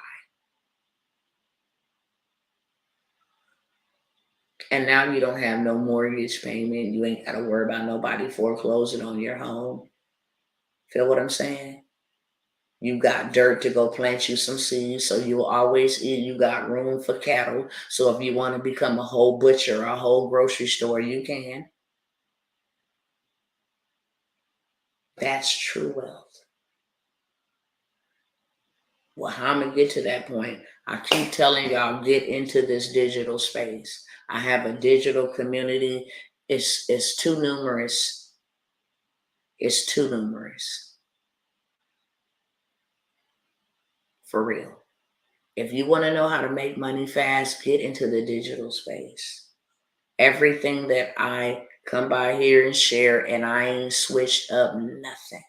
S1: And now you don't have no mortgage payment. You ain't got to worry about nobody foreclosing on your home. Feel what I'm saying? You got dirt to go plant you some seeds so you'll always eat. You got room for cattle. So if you want to become a whole butcher or a whole grocery store, you can. That's true wealth. Well, how I'm going to get to that point? I keep telling y'all, get into this digital space. I have a digital community. It's too numerous. It's too numerous. For real. If you want to know how to make money fast, get into the digital space. Everything that I come by here and share, and I ain't switched up nothing.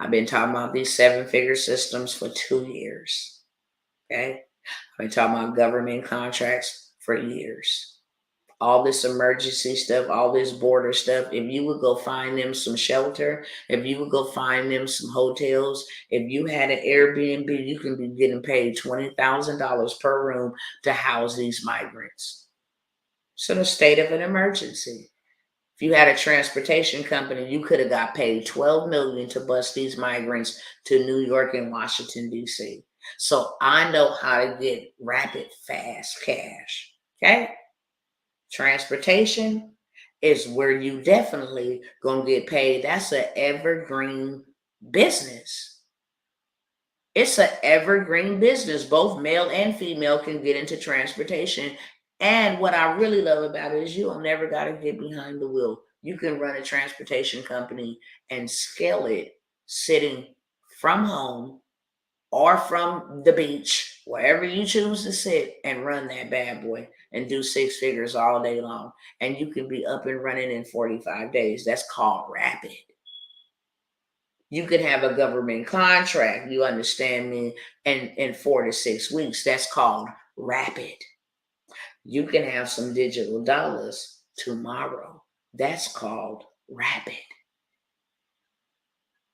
S1: I've been talking about these 7-figure systems for 2 years. Okay? I've been talking about government contracts for years. All this emergency stuff, all this border stuff, if you would go find them some shelter, if you would go find them some hotels, if you had an Airbnb, you can be getting paid $20,000 per room to house these migrants. It's in a state of an emergency. If you had a transportation company, you could have got paid $12 million to bus these migrants to New York and Washington, D.C. So I know how to get rapid, fast cash. Okay? Transportation is where you definitely gonna get paid. That's an evergreen business. It's an evergreen business. Both male and female can get into transportation. And what I really love about it is you don't never got to get behind the wheel. You can run a transportation company and scale it sitting from home or from the beach, wherever you choose to sit, and run that bad boy and do 6 figures all day long. And you can be up and running in 45 days. That's called rapid. You can have a government contract, you understand me, in 4 to 6 weeks. That's called rapid. You can have some digital dollars tomorrow. That's called rapid.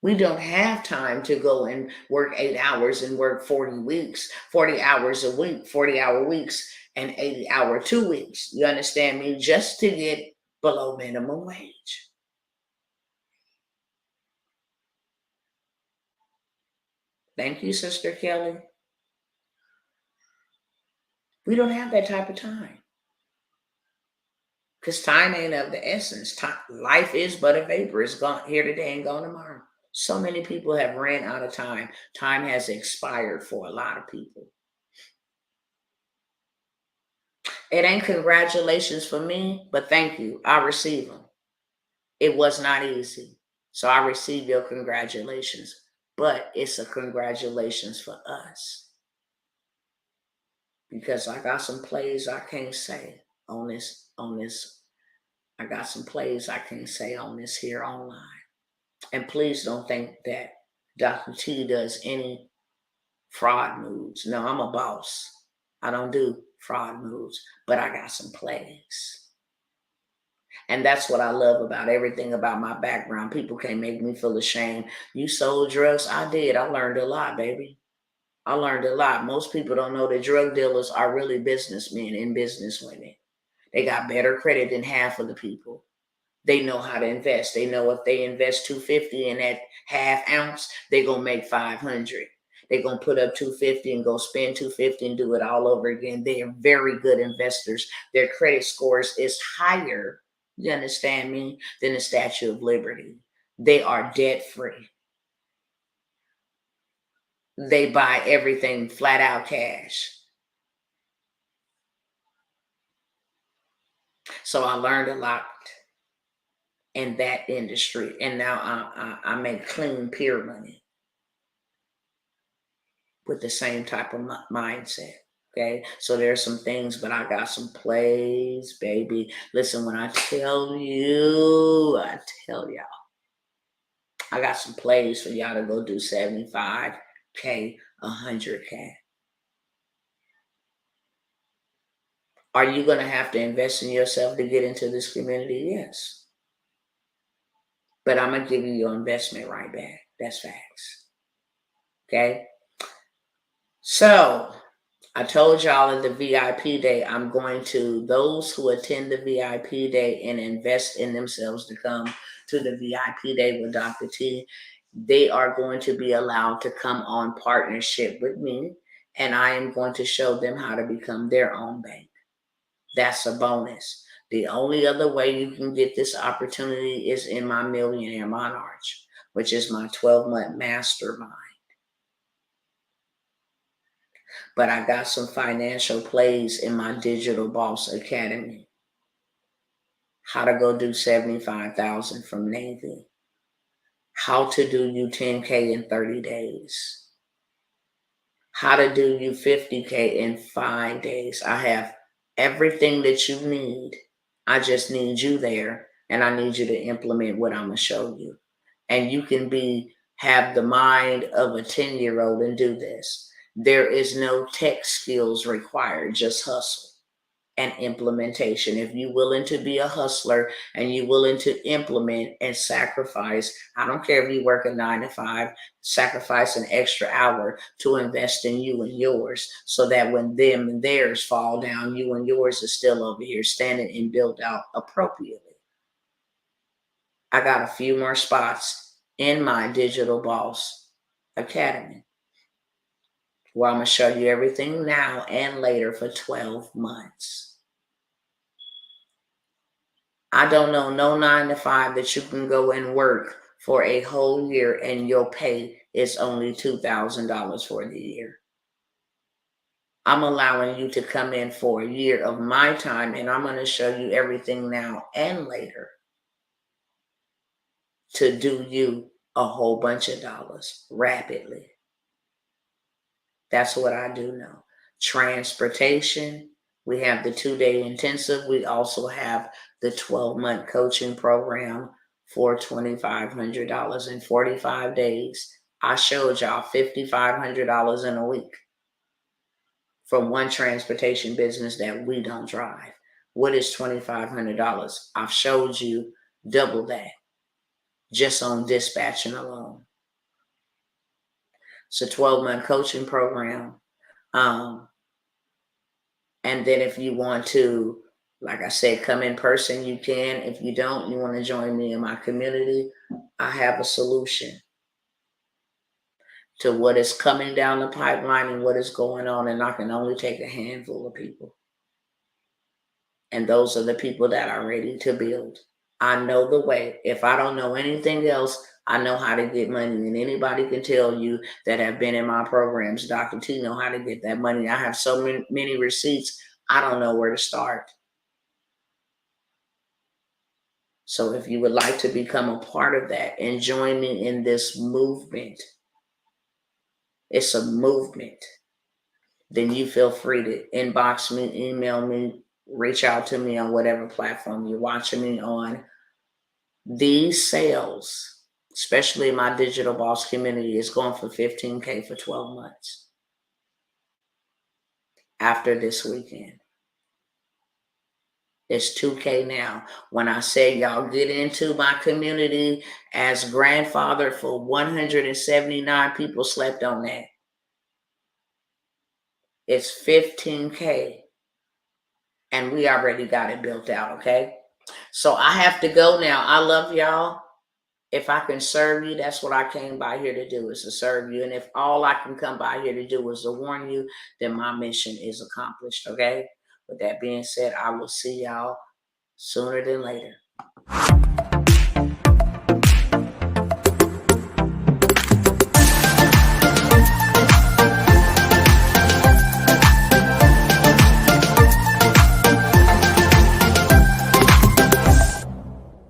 S1: We don't have time to go and work 8 hours and work 40 hours a week, 40-hour weeks, and 80-hour 2 weeks. You understand me? Just to get below minimum wage. Thank you, Sister Kelly. We don't have that type of time. Because time ain't of the essence. Life is but a vapor. It's gone here today and gone tomorrow. So many people have ran out of time. Time has expired for a lot of people. It ain't congratulations for me, but thank you. I receive them. It was not easy. So I receive your congratulations. But it's a congratulations for us. Because I got some plays I can't say on this. I got some plays I can't say on this here online. And please don't think that Dr. T does any fraud moves. No, I'm a boss. I don't do fraud moves, but I got some plays. And that's what I love about everything about my background. People can't make me feel ashamed. You sold drugs? I did. I learned a lot, baby. I learned a lot. Most people don't know that drug dealers are really businessmen and businesswomen. They got better credit than half of the people. They know how to invest. They know if they invest $250 in that half ounce, they're going to make $500. They're going to put up $250 and go spend $250 and do it all over again. They are very good investors. Their credit scores is higher, you understand me, than the Statue of Liberty. They are debt free. They buy everything flat out cash. So I learned a lot in that industry. And now I make clean peer money with the same type of mindset. Okay, so there's some things, but I got some plays, baby. Listen, when I tell y'all, I got some plays for y'all to go do 75K, 100K. Are you going to have to invest in yourself to get into this community? Yes. But I'm going to give you your investment right back. That's facts. Okay? So, I told y'all in the VIP day, I'm going to, those who attend the VIP day and invest in themselves to come to the VIP day with Dr. T, they are going to be allowed to come on partnership with me, and I am going to show them how to become their own bank. That's a bonus. The only other way you can get this opportunity is in my Millionaire Monarch, which is my 12-month mastermind. But I got some financial plays in my Digital Bawse Academy. How to go do 75,000 from Navy. How to do you 10K in 30 days. How to do you 50K in 5 days. I have everything that you need. I just need you there, and I need you to implement what I'm going to show you. And you can have the mind of a 10-year-old and do this. There is no tech skills required, just hustle and implementation. If you're willing to be a hustler and you're willing to implement and sacrifice, I don't care if you work a 9 to 5, sacrifice an extra hour to invest in you and yours, so that when them and theirs fall down, you and yours are still over here standing and built out appropriately. I got a few more spots in my Digital Bawse Academy, where I'm going to show you everything now and later for 12 months. I don't know no 9 to 5 that you can go and work for a whole year and your pay is only $2,000 for the year. I'm allowing you to come in for a year of my time, and I'm going to show you everything now and later to do you a whole bunch of dollars rapidly. That's what I do know. Transportation. We have the 2-day intensive. We also have the 12-month coaching program for $2,500 in 45 days. I showed y'all $5,500 in a week from one transportation business that we don't drive. What is $2,500? I've showed you double that just on dispatching alone. It's a 12-month coaching program. And then if you want to, like I said, come in person, you can. If you don't, you want to join me in my community, I have a solution to what is coming down the pipeline and what is going on. And I can only take a handful of people. And those are the people that are ready to build. I know the way. If I don't know anything else, I know how to get money. And anybody can tell you that have been in my programs, Dr. T know how to get that money. I have so many receipts, I don't know where to start. So if you would like to become a part of that and join me in this movement, it's a movement, then you feel free to inbox me, email me, reach out to me on whatever platform you're watching me on. These sales, especially my Digital Bawse community, is going for $15K for 12 months after this weekend. It's $2K now. When I say y'all get into my community as grandfather for 179 people slept on that. It's $15K. And we already got it built out, okay? So I have to go now. I love y'all. If I can serve you, that's what I came by here to do, is to serve you. And if all I can come by here to do is to warn you, then my mission is accomplished, okay? With that being said, I will see y'all sooner than later.